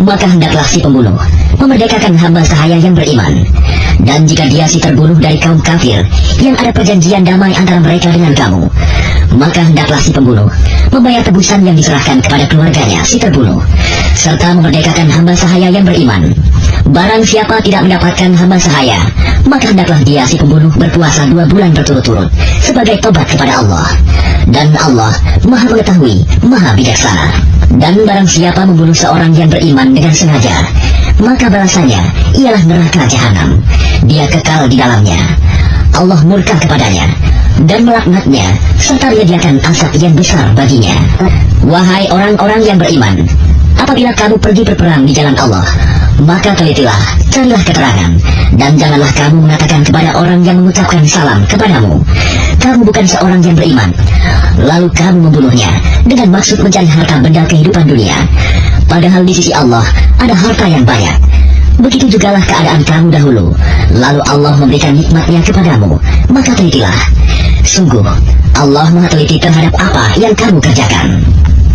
maka hendaklah si pembunuh memerdekakan hamba sahaya yang beriman. Dan jika dia si terbunuh dari kaum kafir yang ada perjanjian damai antara mereka dengan kamu, maka hendaklah si pembunuh membayar tebusan yang diserahkan kepada keluarganya si terbunuh, serta memerdekakan hamba sahaya yang beriman. Barang siapa tidak mendapatkan hamba sahaya, maka hendaklah dia si pembunuh berpuasa 2 bulan berturut-turut sebagai tobat kepada Allah. Dan Allah Maha mengetahui, Maha bijaksana. Dan barang siapa membunuh seorang yang beriman dengan sengaja, maka balasannya ialah neraka jahanam. Dia kekal di dalamnya. Allah murka kepadanya dan melaknatnya, serta menyediakan azab yang besar baginya. Wahai orang-orang yang beriman, apabila kamu pergi berperang di jalan Allah, maka telitilah, carilah keterangan, dan janganlah kamu mengatakan kepada orang yang mengucapkan salam kepadamu, kamu bukan seorang yang beriman, lalu kamu membunuhnya dengan maksud mencari harta benda kehidupan dunia, padahal di sisi Allah ada harta yang banyak. Begitu jugalah keadaan kamu dahulu. Lalu Allah memberikan nikmatnya kepadamu, maka telitilah. Sungguh, Allah Maha teliti terhadap apa yang kamu kerjakan.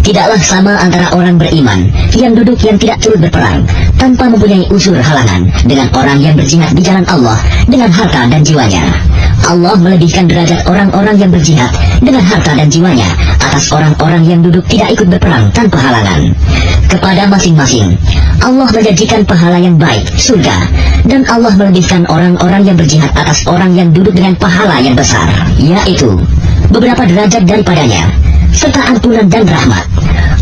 Tidaklah sama antara orang beriman yang duduk yang tidak turut berperang tanpa mempunyai uzur halangan dengan orang yang berjihad di jalan Allah dengan harta dan jiwanya. Allah melebihkan derajat orang-orang yang berjihad dengan harta dan jiwanya atas orang-orang yang duduk tidak ikut berperang tanpa halangan. Kepada masing-masing, Allah menjanjikan pahala yang baik, surga, dan Allah melebihkan orang-orang yang berjihad atas orang yang duduk dengan pahala yang besar, yaitu beberapa derajat daripadanya, serta ampunan dan rahmat.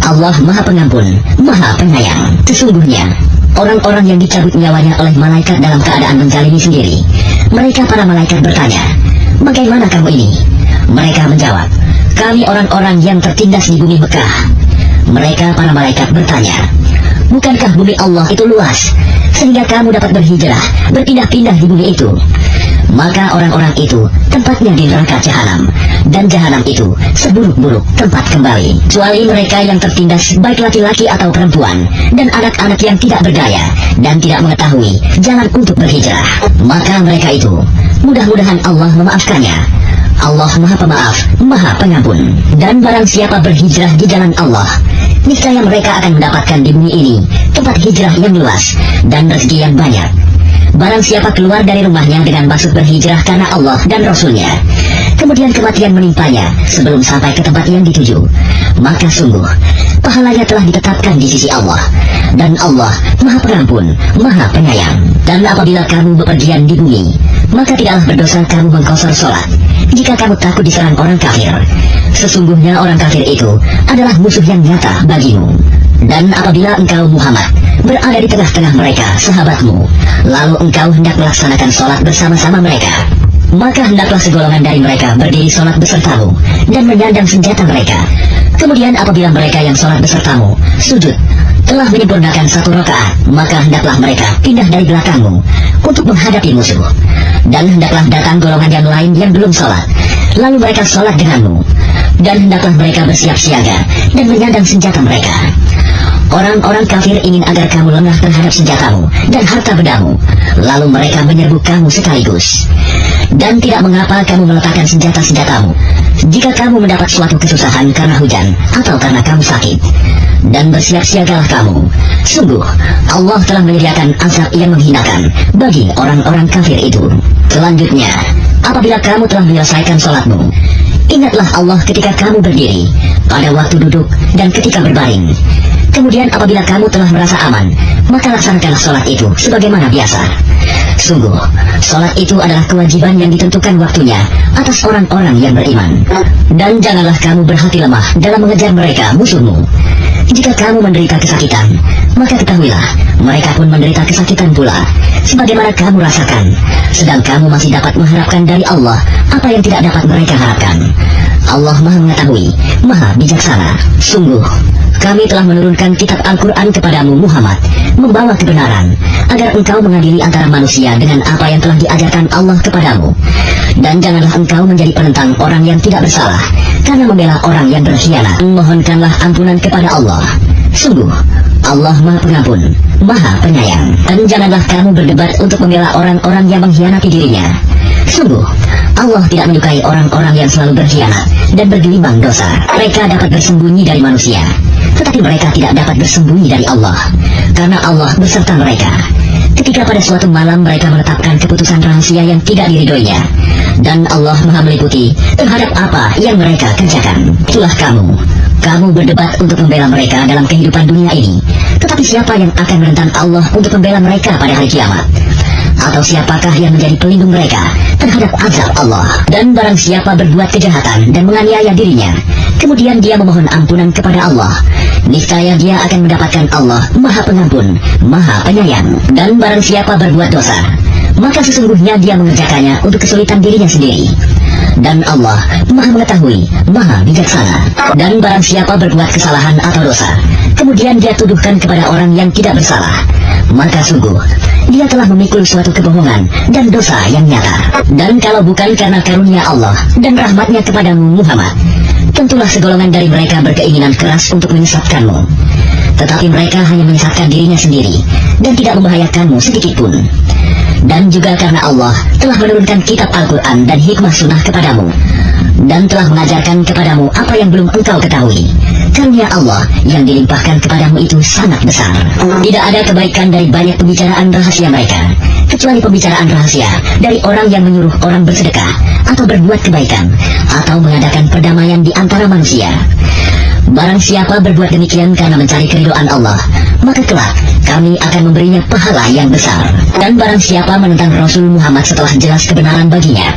Allah Maha Pengampun, Maha Penyayang. Sesungguhnya, orang-orang yang dicabut nyawanya oleh malaikat dalam keadaan menzalimi sendiri, mereka para malaikat bertanya, "Bagaimana kamu ini?" Mereka menjawab, "Kami orang-orang yang tertindas di bumi Mekah." Mereka para malaikat bertanya, "Bukankah bumi Allah itu luas, sehingga kamu dapat berhijrah, berpindah-pindah di bumi itu?" Maka orang-orang itu tempatnya di neraka jahanam, dan jahanam itu seburuk-buruk tempat kembali. Kecuali mereka yang tertindas, baik laki-laki atau perempuan, dan anak-anak yang tidak berdaya dan tidak mengetahui jalan untuk berhijrah, maka mereka itu mudah-mudahan Allah memaafkannya. Allah Maha Pemaaf, Maha Pengampun. Dan barang siapa berhijrah di jalan Allah, niscaya mereka akan mendapatkan di bumi ini tempat hijrah yang luas dan rezeki yang banyak. Barang siapa keluar dari rumahnya dengan maksud berhijrah karena Allah dan Rasulnya, kemudian kematian menimpanya sebelum sampai ke tempat yang dituju, maka sungguh pahalanya telah ditetapkan di sisi Allah, dan Allah Maha Pengampun, Maha Penyayang. Dan apabila kamu bepergian di bumi, maka tidaklah berdosa kamu mengkosor sholat jika kamu takut diserang orang kafir. Sesungguhnya orang kafir itu adalah musuh yang nyata bagimu. Dan apabila engkau Muhammad berada di tengah-tengah mereka, sahabatmu, lalu engkau hendak melaksanakan sholat bersama-sama mereka, maka hendaklah segolongan dari mereka berdiri sholat besertamu dan menyandang senjata mereka. Kemudian apabila mereka yang sholat besertamu sujud telah menyempurnakan 1 rakaat, maka hendaklah mereka pindah dari belakangmu untuk menghadapi musuh. Dan hendaklah datang golongan yang lain yang belum sholat, lalu mereka sholat denganmu. Dan hendaklah mereka bersiap siaga dan menyandang senjata mereka. Orang-orang kafir ingin agar kamu lengah terhadap senjatamu dan harta bedamu, lalu mereka menyerbu kamu sekaligus. Dan tidak mengapa kamu meletakkan senjata-senjatamu jika kamu mendapat suatu kesusahan karena hujan atau karena kamu sakit. Dan bersiap-siagalah kamu. Sungguh, Allah telah menyediakan azab yang menghinakan bagi orang-orang kafir itu. Selanjutnya, apabila kamu telah menyelesaikan sholatmu, ingatlah Allah ketika kamu berdiri, pada waktu duduk, dan ketika berbaring. Kemudian apabila kamu telah merasa aman, maka laksanakanlah sholat itu sebagaimana biasa. Sungguh, sholat itu adalah kewajiban yang ditentukan waktunya atas orang-orang yang beriman. Dan janganlah kamu berhati lemah dalam mengejar mereka, musuhmu. Jika kamu menderita kesakitan, maka ketahuilah, mereka pun menderita kesakitan pula, sebagaimana kamu rasakan. Sedang kamu masih dapat mengharapkan dari Allah apa yang tidak dapat mereka harapkan. Allah Maha Mengetahui, Maha Bijaksana. Sungguh, kami telah menurunkan kitab Al-Quran kepadamu Muhammad, membawa kebenaran, agar engkau mengadili antara manusia dengan apa yang telah diajarkan Allah kepadamu. Dan janganlah engkau menjadi penentang orang yang tidak bersalah, karena membela orang yang berkhianat. Mohonkanlah ampunan kepada Allah. Sungguh, Allah Maha Pengampun, Maha Penyayang. Dan janganlah kamu berdebat untuk membela orang-orang yang mengkhianati dirinya. Sungguh, Allah tidak menyukai orang-orang yang selalu berkhianat dan bergelimang dosa. Mereka dapat bersembunyi dari manusia, tetapi mereka tidak dapat bersembunyi dari Allah, karena Allah beserta mereka ketika pada suatu malam mereka menetapkan keputusan rahasia yang tidak diridhoinya. Dan Allah Maha meliputi terhadap apa yang mereka kerjakan. Itulah kamu berdebat untuk membela mereka dalam kehidupan dunia ini, tetapi siapa yang akan menentang Allah untuk membela mereka pada hari kiamat? Atau siapakah yang menjadi pelindung mereka terhadap azab Allah? Dan barang siapa berbuat kejahatan dan menganiaya dirinya, kemudian dia memohon ampunan kepada Allah, niscaya dia akan mendapatkan Allah Maha Pengampun, Maha Penyayang. Dan barang siapa berbuat dosa, maka sesungguhnya dia mengerjakannya untuk kesulitan dirinya sendiri. Dan Allah Maha Mengetahui, Maha Bijaksana. Dan barang siapa berbuat kesalahan atau dosa, kemudian dia tuduhkan kepada orang yang tidak bersalah, maka sungguh dia telah memikul suatu kebohongan dan dosa yang nyata. Dan kalau bukan karena karunia Allah dan rahmatnya kepadamu Muhammad, tentulah segolongan dari mereka berkeinginan keras untuk menyesatkanmu. tetapi mereka hanya menyesatkan dirinya sendiri dan tidak membahayakanmu sedikitpun. Dan juga karena Allah telah menurunkan kitab Al-Quran dan hikmah sunnah kepadamu, dan telah mengajarkan kepadamu apa yang belum engkau ketahui. Karunia Allah yang dilimpahkan kepadamu itu sangat besar. Tidak ada kebaikan dari banyak pembicaraan rahasia mereka, kecuali pembicaraan rahasia dari orang yang menyuruh orang bersedekah atau berbuat kebaikan, atau mengadakan perdamaian di antara manusia. Barang siapa berbuat demikian karena mencari keridhaan Allah, maka kelak kami akan memberinya pahala yang besar. Dan barang siapa menentang Rasul Muhammad setelah jelas kebenaran baginya,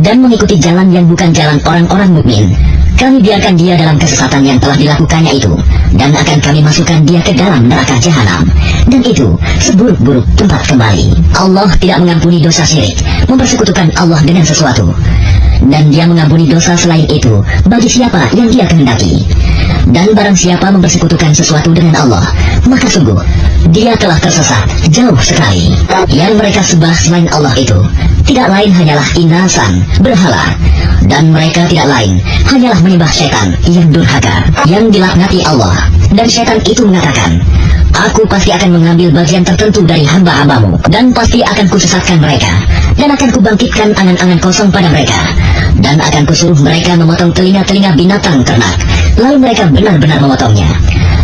dan mengikuti jalan yang bukan jalan orang-orang mukmin, kami biarkan dia dalam kesesatan yang telah dilakukannya itu, dan akan kami masukkan dia ke dalam neraka jahanam, dan itu seburuk-buruk tempat kembali. Allah tidak mengampuni dosa syirik, mempersekutukan Allah dengan sesuatu, dan dia mengampuni dosa selain itu bagi siapa yang dia kehendaki. Dan barang siapa mempersekutukan sesuatu dengan Allah, maka sungguh dia telah tersesat jauh sekali. Yang mereka sembah selain Allah itu tidak lain hanyalah inasan, berhala, dan mereka tidak lain hanyalah menyembah setan yang durhaka, yang dilaknati Allah. Dan setan itu mengatakan, aku pasti akan mengambil bagian tertentu dari hamba-hambamu, dan pasti akan kusesatkan mereka, dan akan kubangkitkan angan-angan kosong pada mereka, dan akan kusuruh mereka memotong telinga-telinga binatang ternak, lalu mereka benar-benar memotongnya,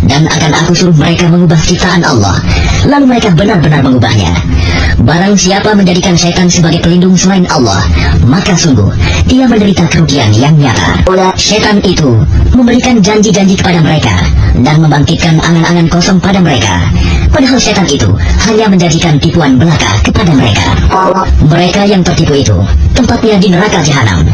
dan akan aku suruh mereka mengubah ciptaan Allah, lalu mereka benar-benar mengubahnya. Barang siapa menjadikan setan sebagai pelindung selain Allah, maka sungguh dia menderita kerugian yang nyata. Setan itu memberikan janji-janji kepada mereka dan membangkitkan angan-angan kosong pada mereka, padahal setan itu hanya menjanjikan tipuan belaka kepada mereka. Mereka yang tertipu itu tempatnya di neraka jahanam,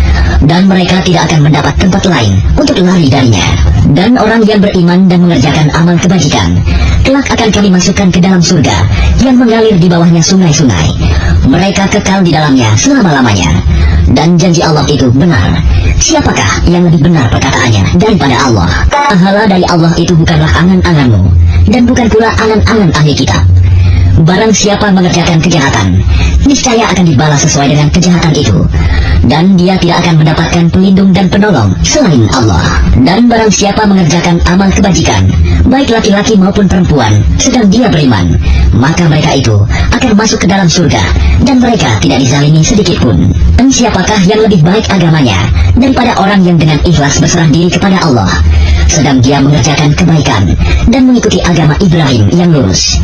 dan mereka tidak akan mendapat tempat lain untuk lari darinya. Dan orang yang beriman dan mengerjakan amal kebajikan, kelak akan kami masukkan ke dalam surga yang mengalir di bawahnya sungai-sungai. Mereka kekal di dalamnya selama-lamanya. Dan janji Allah itu benar. Siapakah yang lebih benar perkataannya daripada Allah? Pahala dari Allah itu bukanlah angan-anganmu, dan bukan pula angan-angan ahli kitab. Barang siapa mengerjakan kejahatan, niscaya akan dibalas sesuai dengan kejahatan itu, dan dia tidak akan mendapatkan pelindung dan penolong selain Allah. Dan barang siapa mengerjakan amal kebajikan, baik laki-laki maupun perempuan, sedang dia beriman, maka mereka itu akan masuk ke dalam surga, dan mereka tidak dizalimi sedikitpun. Dan siapakah yang lebih baik agamanya daripada orang yang dengan ikhlas berserah diri kepada Allah, sedang dia mengerjakan kebaikan dan mengikuti agama Ibrahim yang lurus.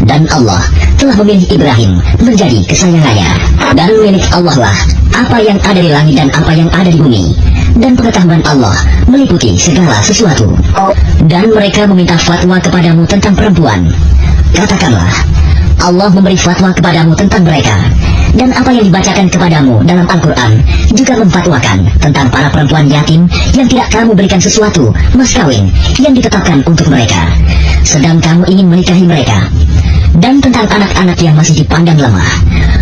Dan Allah telah memilih Ibrahim menjadi kesayangannya. Dan milik Allah lah apa yang ada di langit dan apa yang ada di bumi, dan pengetahuan Allah meliputi segala sesuatu. Dan mereka meminta fatwa kepadamu tentang perempuan. Katakanlah, Allah memberi fatwa kepadamu tentang mereka, dan apa yang dibacakan kepadamu dalam Al-Quran juga memfatwakan tentang para perempuan yatim yang tidak kamu berikan sesuatu mas kawin yang ditetapkan untuk mereka, sedang kamu ingin menikahi mereka, dan tentang anak-anak yang masih dipandang lemah.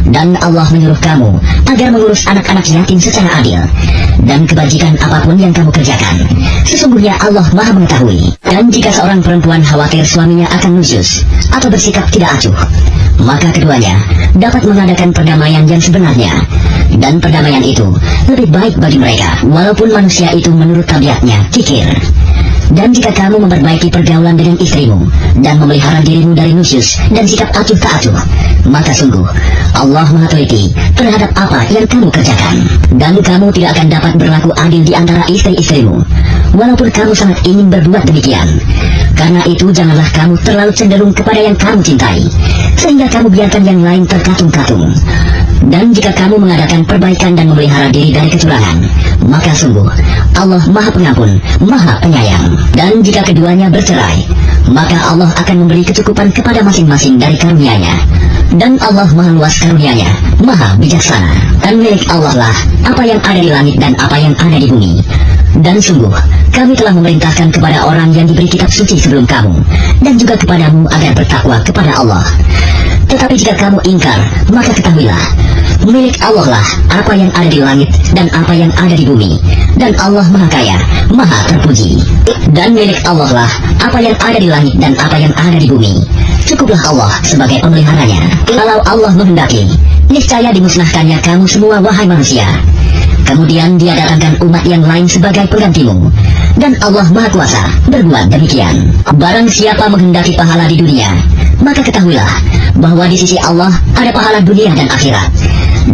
Dan Allah menyuruh kamu agar mengurus anak-anak yatim secara adil, dan kebajikan apapun yang kamu kerjakan, sesungguhnya Allah Maha mengetahui. Dan jika seorang perempuan khawatir suaminya akan nusyus atau bersikap tidak acuh, maka keduanya dapat mengadakan perdamaian yang sebenarnya, dan perdamaian itu lebih baik bagi mereka, walaupun manusia itu menurut tabiatnya kikir. Dan jika kamu memperbaiki pergaulan dengan istrimu dan memelihara dirimu dari nusyus dan sikap acuh tak acuh, maka sungguh Allah Maha teliti terhadap apa yang kamu kerjakan. Dan kamu tidak akan dapat berlaku adil di antara istri-istrimu, walaupun kamu sangat ingin berbuat demikian. Karena itu janganlah kamu terlalu cenderung kepada yang kamu cintai, sehingga kamu biarkan yang lain terkatung-katung. Dan jika kamu mengadakan perbaikan dan memelihara diri dari kecurangan, maka sungguh Allah Maha Pengampun, Maha Penyayang. Dan jika keduanya bercerai, maka Allah akan memberi kecukupan kepada masing-masing dari karunia-Nya. Dan Allah Maha Luas karunia-Nya, Maha Bijaksana. Dan milik Allah lah apa yang ada di langit dan apa yang ada di bumi. Dan sungguh kami telah memerintahkan kepada orang yang diberi kitab suci sebelum kamu, dan juga kepadamu agar bertakwa kepada Allah. Tetapi jika kamu ingkar, maka ketahuilah, milik Allah lah apa yang ada di langit dan apa yang ada di bumi, dan Allah Maha Kaya, Maha Terpuji. Dan milik Allah lah apa yang ada di langit dan apa yang ada di bumi. Cukuplah Allah sebagai pemeliharanya. Kalau Allah menghendaki, niscaya dimusnahkannya kamu semua wahai manusia. Kemudian dia datangkan umat yang lain sebagai penggantimu, dan Allah Maha Kuasa berbuat demikian. Barang siapa menghendaki pahala di dunia, maka ketahuilah bahwa di sisi Allah ada pahala dunia dan akhirat.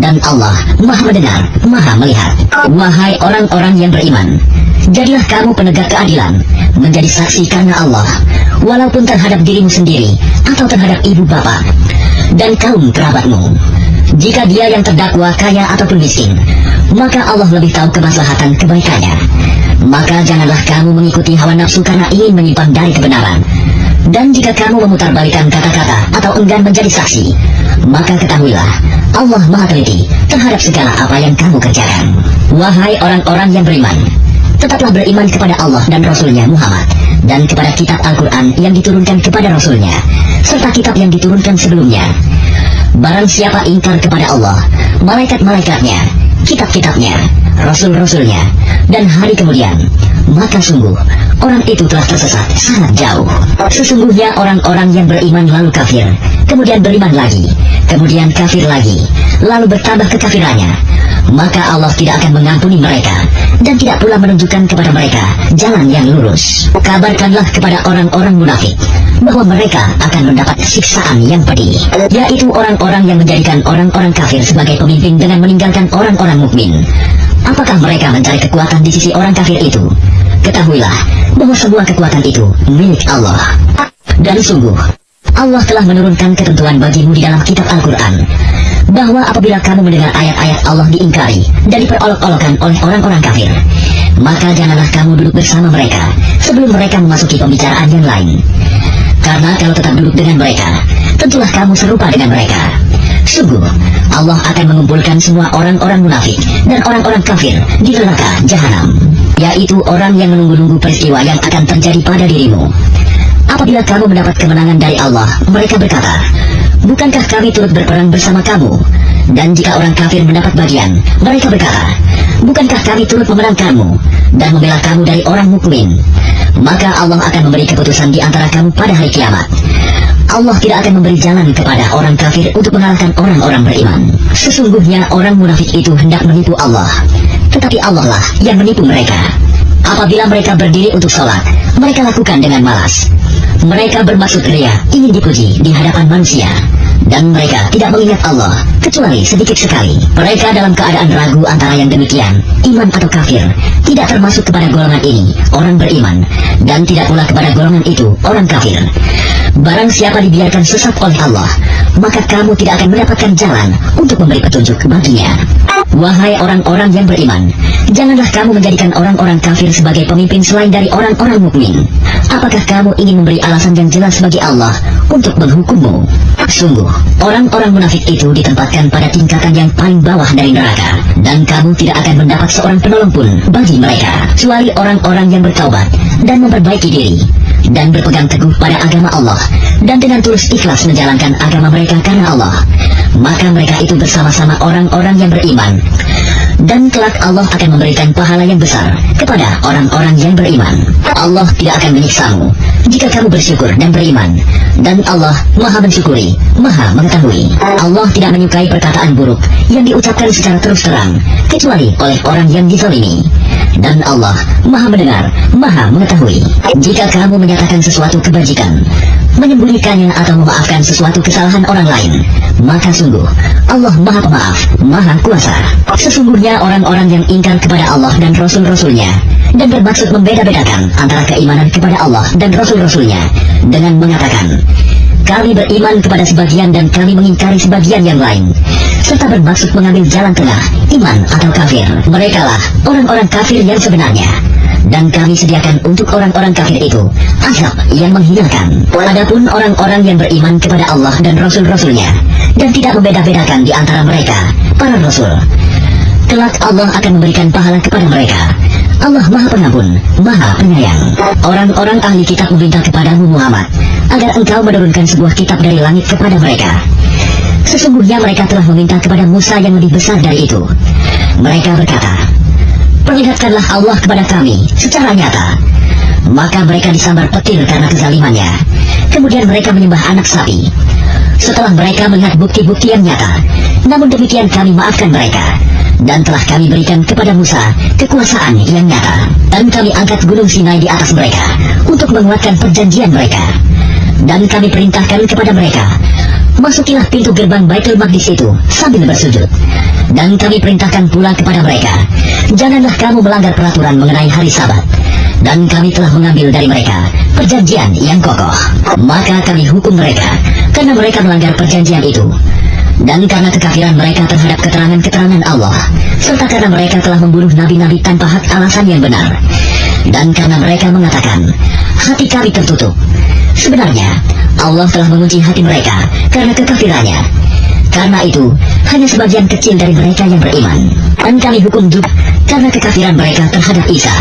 Dan Allah Maha mendengar, Maha melihat. Wahai orang-orang yang beriman, jadilah kamu penegak keadilan, menjadi saksi karena Allah, walaupun terhadap dirimu sendiri atau terhadap ibu bapak dan kaum kerabatmu. Jika dia yang terdakwa kaya ataupun miskin, maka Allah lebih tahu kemaslahatan kebaikannya. Maka janganlah kamu mengikuti hawa nafsu karena ingin menyimpang dari kebenaran. Dan jika kamu memutarbalikkan kata-kata atau enggan menjadi saksi, maka ketahuilah Allah Maha teliti terhadap segala apa yang kamu kerjakan. Wahai orang-orang yang beriman, tetaplah beriman kepada Allah dan Rasulnya Muhammad, dan kepada kitab Al-Quran yang diturunkan kepada Rasulnya, serta kitab yang diturunkan sebelumnya. Barang siapa ingkar kepada Allah, malaikat-malaikatnya, kitab-kitabnya, rasul-rasulnya, dan hari kemudian, maka sungguh orang itu telah tersesat sangat jauh. Sesungguhnya orang-orang yang beriman lalu kafir, kemudian beriman lagi, kemudian kafir lagi, lalu bertambah kekafirannya, maka Allah tidak akan mengampuni mereka dan tidak pula menunjukkan kepada mereka jalan yang lurus. Kabarkanlah kepada orang-orang munafik bahwa mereka akan mendapat siksaan yang pedih, yaitu orang-orang yang menjadikan orang-orang kafir sebagai pemimpin dengan meninggalkan orang-orang mukmin. Apakah mereka mencari kekuatan di sisi orang kafir itu? Ketahuilah bahwa semua kekuatan itu milik Allah. Dan sungguh Allah telah menurunkan ketentuan bagimu di dalam kitab Al-Quran, bahwa apabila kamu mendengar ayat-ayat Allah diingkari dan diperolok-olokkan oleh orang-orang kafir, maka janganlah kamu duduk bersama mereka sebelum mereka memasuki pembicaraan yang lain. Karena kalau tetap duduk dengan mereka, tentulah kamu serupa dengan mereka. Sungguh Allah akan mengumpulkan semua orang-orang munafik dan orang-orang kafir di neraka jahanam, yaitu orang yang menunggu-nunggu peristiwa yang akan terjadi pada dirimu. Apabila kamu mendapat kemenangan dari Allah, mereka berkata, bukankah kami turut berperang bersama kamu? Dan jika orang kafir mendapat bagian, mereka berkata, bukankah kami turut memenangkanmu dan membela kamu dari orang mukmin? Maka Allah akan memberi keputusan di antara kamu pada hari kiamat. Allah tidak akan memberi jalan kepada orang kafir untuk mengalahkan orang-orang beriman. Sesungguhnya orang munafik itu hendak menipu Allah, tetapi Allah lah yang menipu mereka. Apabila mereka berdiri untuk sholat, mereka lakukan dengan malas. Mereka bermaksud ria, ingin dipuji di hadapan manusia, dan mereka tidak mengingat Allah kecuali sedikit sekali. Mereka dalam keadaan ragu antara yang demikian, iman atau kafir, tidak termasuk kepada golongan ini orang beriman, dan tidak pula kepada golongan itu orang kafir. Barang siapa dibiarkan sesat oleh Allah, maka kamu tidak akan mendapatkan jalan untuk memberi petunjuk baginya. Wahai orang-orang yang beriman, janganlah kamu menjadikan orang-orang kafir sebagai pemimpin selain dari orang-orang mukmin. Apakah kamu ingin memberi alasan yang jelas bagi Allah untuk menghukummu? Sungguh, orang-orang munafik itu ditempatkan pada tingkatan yang paling bawah dari neraka, dan kamu tidak akan mendapat seorang penolong pun bagi mereka, kecuali orang-orang yang bertaubat dan memperbaiki diri, dan berpegang teguh pada agama Allah, dan dengan tulus ikhlas menjalankan agama mereka karena Allah. Maka mereka itu bersama-sama orang-orang yang beriman, dan kelak Allah akan memberikan pahala yang besar kepada orang-orang yang beriman. Allah tidak akan menyiksamu jika kamu bersyukur dan beriman, dan Allah Maha mensyukuri, Maha mengetahui. Allah tidak menyukai perkataan buruk yang diucapkan secara terus terang kecuali oleh orang yang dizalimi, dan Allah Maha mendengar, Maha mengetahui. Jika kamu menyatakan sesuatu kebajikan, menyembunyikannya atau memaafkan sesuatu kesalahan orang lain, maka sungguh Allah Maha Pemaaf, Maha Kuasa. Sesungguhnya orang-orang yang ingkar kepada Allah dan Rasul-Rasulnya, dan bermaksud membeda-bedakan antara keimanan kepada Allah dan Rasul-Rasulnya dengan mengatakan, kami beriman kepada sebagian dan kami mengingkari sebagian yang lain, serta bermaksud mengambil jalan tengah, iman atau kafir. Merekalah orang-orang kafir yang sebenarnya, dan kami sediakan untuk orang-orang kafir itu azab yang menghinakan. Adapun orang-orang yang beriman kepada Allah dan Rasul-Rasulnya, dan tidak membeda-bedakan di antara mereka, para Rasul, kelak Allah akan memberikan pahala kepada mereka. Allah Maha Pengampun, Maha Penyayang. Orang-orang ahli kitab meminta kepadamu Muhammad agar engkau menurunkan sebuah kitab dari langit kepada mereka. Sesungguhnya mereka telah meminta kepada Musa yang lebih besar dari itu. Mereka berkata, perlihatkanlah Allah kepada kami secara nyata. Maka mereka disambar petir karena kezalimannya. Kemudian mereka menyembah anak sapi. Setelah mereka melihat bukti-bukti yang nyata, namun demikian kami maafkan mereka, Dan telah kami berikan kepada Musa kekuasaan yang nyata. Dan kami angkat gunung Sinai di atas mereka untuk menguatkan perjanjian mereka. Dan kami perintahkan kepada mereka, masukilah pintu gerbang Baitul Maqdis itu sambil bersujud. Dan kami perintahkan pula kepada mereka, janganlah kamu melanggar peraturan mengenai hari Sabat. Dan kami telah mengambil dari mereka perjanjian yang kokoh. Maka kami hukum mereka karena mereka melanggar perjanjian itu, dan karena kekafiran mereka terhadap keterangan-keterangan Allah, serta karena mereka telah membunuh nabi-nabi tanpa hak alasan yang benar. Dan karena mereka mengatakan, hati kami tertutup. Sebenarnya Allah telah mengunci hati mereka karena kekafirannya. Karena itu, hanya sebagian kecil dari mereka yang beriman. Dan kami hukum juga karena kekafiran mereka terhadap Isa,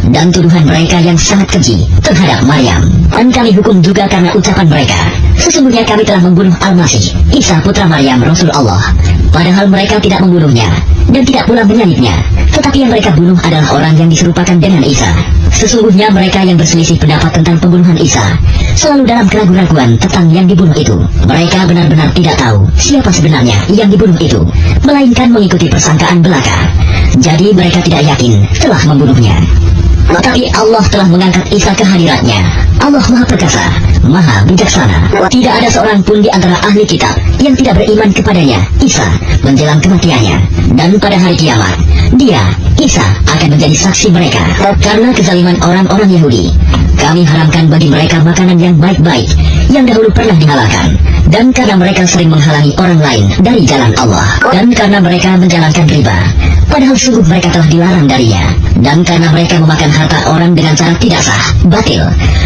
dan tuduhan mereka yang sangat keji terhadap Maryam. Dan kami hukum juga karena ucapan mereka, sesungguhnya kami telah membunuh Al-Masih, Isa putra Maryam, Rasul Allah. Padahal mereka tidak membunuhnya, dan tidak pula menyalibnya. Tetapi yang mereka bunuh adalah orang yang diserupakan dengan Isa. Sesungguhnya mereka yang berselisih pendapat tentang pembunuhan Isa selalu dalam keraguan-raguan tentang yang dibunuh itu. Mereka benar-benar tidak tahu siapa sebenarnya yang dibunuh itu, melainkan mengikuti persangkaan belaka. Jadi mereka tidak yakin telah membunuhnya. Tetapi Allah telah mengangkat Isa ke hadiratnya. Allah Maha Perkasa, Maha Bijaksana. Tidak ada seorang pun di antara ahli kitab yang tidak beriman kepadanya, Isa, menjelang kematiannya. Dan pada hari kiamat, dia, Isa, akan menjadi saksi mereka. Karena kezaliman orang-orang Yahudi, kami haramkan bagi mereka makanan yang baik-baik yang dahulu pernah dihalalkan. Dan karena mereka sering menghalangi orang lain dari jalan Allah, dan karena mereka menjalankan riba, padahal sungguh mereka telah dilarang darinya. Dan karena mereka memakan harta orang dengan cara tidak sah, batil,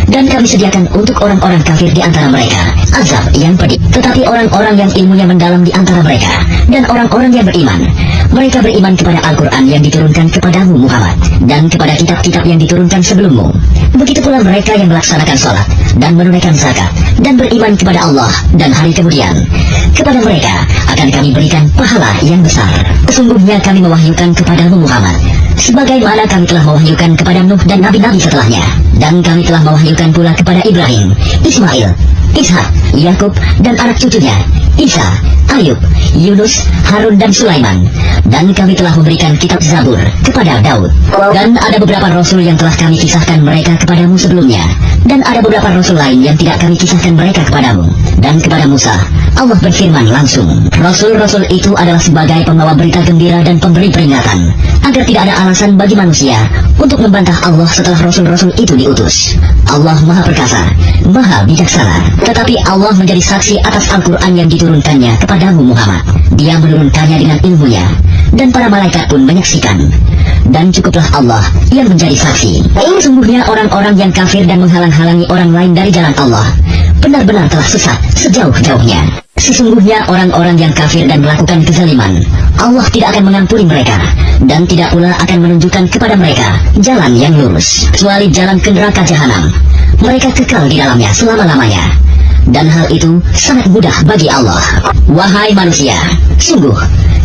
dan kami sediakan untuk orang-orang kafir di antara mereka azab yang pedih. Tetapi orang-orang yang ilmunya mendalam di antara mereka, dan orang-orang yang beriman, mereka beriman kepada Al-Quran yang diturunkan kepadamu Muhammad, dan kepada kitab-kitab yang diturunkan sebelummu. Begitu pula mereka yang melaksanakan sholat dan menunaikan zakat dan beriman kepada Allah dan hari kemudian. Kepada mereka akan kami berikan pahala yang besar. Sesungguhnya kami mewahyukan kepadamu Muhammad sebagaimana kami telah mewahyukan kepada Nuh dan nabi-nabi setelahnya. Dan kami telah mewahyukan pula kepada Ibrahim, Ismail, Ishak, Yakub, dan anak cucunya, Isa, Ayub, Yunus, Harun, dan Sulaiman. Dan kami telah memberikan kitab Zabur kepada Daud. Dan ada beberapa rasul yang telah kami kisahkan mereka kepadamu sebelumnya. Dan ada beberapa rasul lain yang tidak kami kisahkan mereka kepadamu. Dan kepada Musa, Allah berfirman langsung, rasul-rasul itu adalah sebagai pembawa berita gembira dan pemberi peringatan, agar tidak ada alasan bagi manusia untuk membantah Allah setelah rasul-rasul itu diutus. Allah Maha Perkasa, Maha Bijaksana. Tetapi Allah menjadi saksi atas Al-Quran yang diturunkannya kepadamu Muhammad. Dia menurunkannya dengan ilmunya, dan para malaikat pun menyaksikan. Dan cukuplah Allah yang menjadi saksi. Sungguhnya orang-orang yang kafir dan menghalang-halangi orang lain dari jalan Allah benar-benar telah sesat sejauh-jauhnya. Sesungguhnya orang-orang yang kafir dan melakukan kezaliman, Allah tidak akan mengampuni mereka, dan tidak pula akan menunjukkan kepada mereka jalan yang lurus, kecuali jalan ke neraka jahanam. Mereka kekal di dalamnya selama-lamanya, dan hal itu sangat mudah bagi Allah. Wahai manusia, sungguh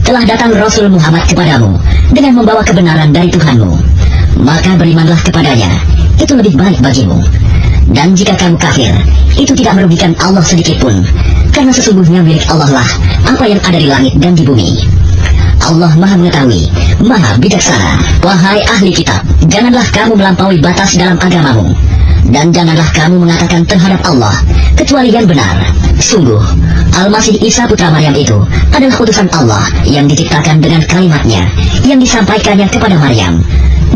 telah datang Rasul Muhammad kepadamu dengan membawa kebenaran dari Tuhanmu. Maka berimanlah kepadanya, itu lebih baik bagimu. Dan jika kamu kafir, itu tidak merugikan Allah sedikit pun, karena sesungguhnya milik Allah lah apa yang ada di langit dan di bumi. Allah Maha Mengetahui, Maha Bijaksana. Wahai ahli kitab, janganlah kamu melampaui batas dalam agamamu, dan janganlah kamu mengatakan terhadap Allah kecuali yang benar. Sungguh, Al-Masih Isa putra Maryam itu adalah utusan Allah yang diciptakan dengan kalimatnya yang disampaikannya kepada Maryam,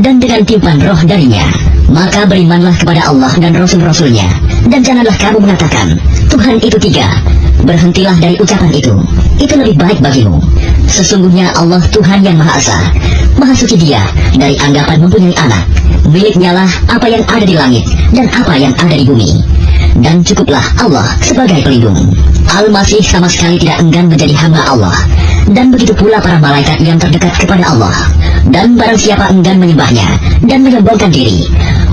dan dengan tiupan roh darinya. Maka berimanlah kepada Allah dan Rasul-Rasulnya, dan janganlah kamu mengatakan Tuhan itu tiga. Berhentilah dari ucapan itu lebih baik bagimu. Sesungguhnya Allah Tuhan yang Maha Esa, Maha Suci Dia dari anggapan mempunyai anak. Miliknya lah apa yang ada di langit dan apa yang ada di bumi, dan cukuplah Allah sebagai pelindung. Al-Masih sama sekali tidak enggan menjadi hamba Allah, dan begitu pula para malaikat yang terdekat kepada Allah. Dan barang siapa enggan menyembahnya dan menyombongkan diri,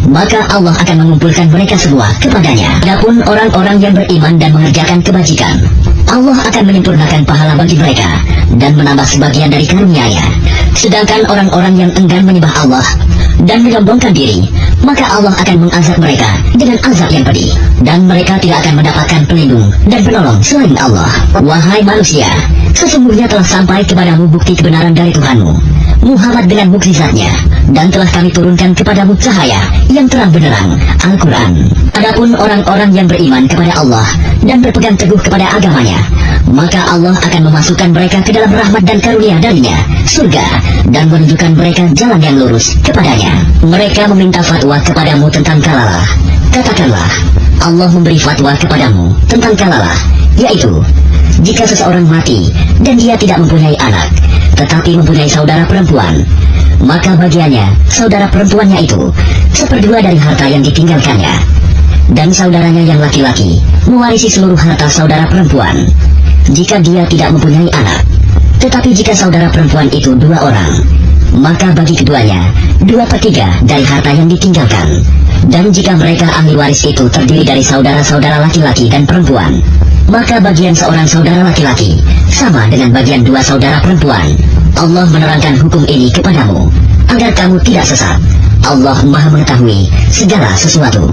maka Allah akan mengumpulkan mereka semua kepadanya. Adapun orang-orang yang beriman dan mengerjakan kebajikan, Allah akan menyempurnakan pahala bagi mereka dan menambah sebagian dari karunia-Nya. Sedangkan orang-orang yang enggan menyembah Allah dan menyombongkan diri, maka Allah akan mengazab mereka dengan azab yang pedih, dan mereka tidak akan mendapatkan pelindung dan penolong selain Allah. Wahai manusia, sesungguhnya telah sampai kepadamu bukti kebenaran dari Tuhanmu, Muhammad dengan mukjizatnya, dan telah kami turunkan kepadamu cahaya yang terang benderang, Al-Quran. Adapun orang-orang yang beriman kepada Allah dan berpegang teguh kepada agamanya, maka Allah akan memasukkan mereka ke dalam rahmat dan karunia darinya, surga, dan menunjukkan mereka jalan yang lurus kepadanya. Mereka meminta fatwa kepadamu tentang kalalah. Katakanlah, Allah memberi fatwa kepadamu tentang kalalah, yaitu jika seseorang mati dan dia tidak mempunyai anak, tetapi mempunyai saudara perempuan, maka bagiannya saudara perempuannya itu 1/2 dari harta yang ditinggalkannya, dan saudaranya yang laki-laki mewarisi seluruh harta saudara perempuan jika dia tidak mempunyai anak. Tetapi jika saudara perempuan itu 2 orang, maka bagi keduanya 2/3 dari harta yang ditinggalkan. Dan jika mereka ahli waris itu terdiri dari saudara-saudara laki-laki dan perempuan, maka bagian seorang saudara laki-laki sama dengan bagian 2 saudara perempuan. Allah menerangkan hukum ini kepadamu agar kamu tidak sesat. Allah Maha mengetahui segala sesuatu.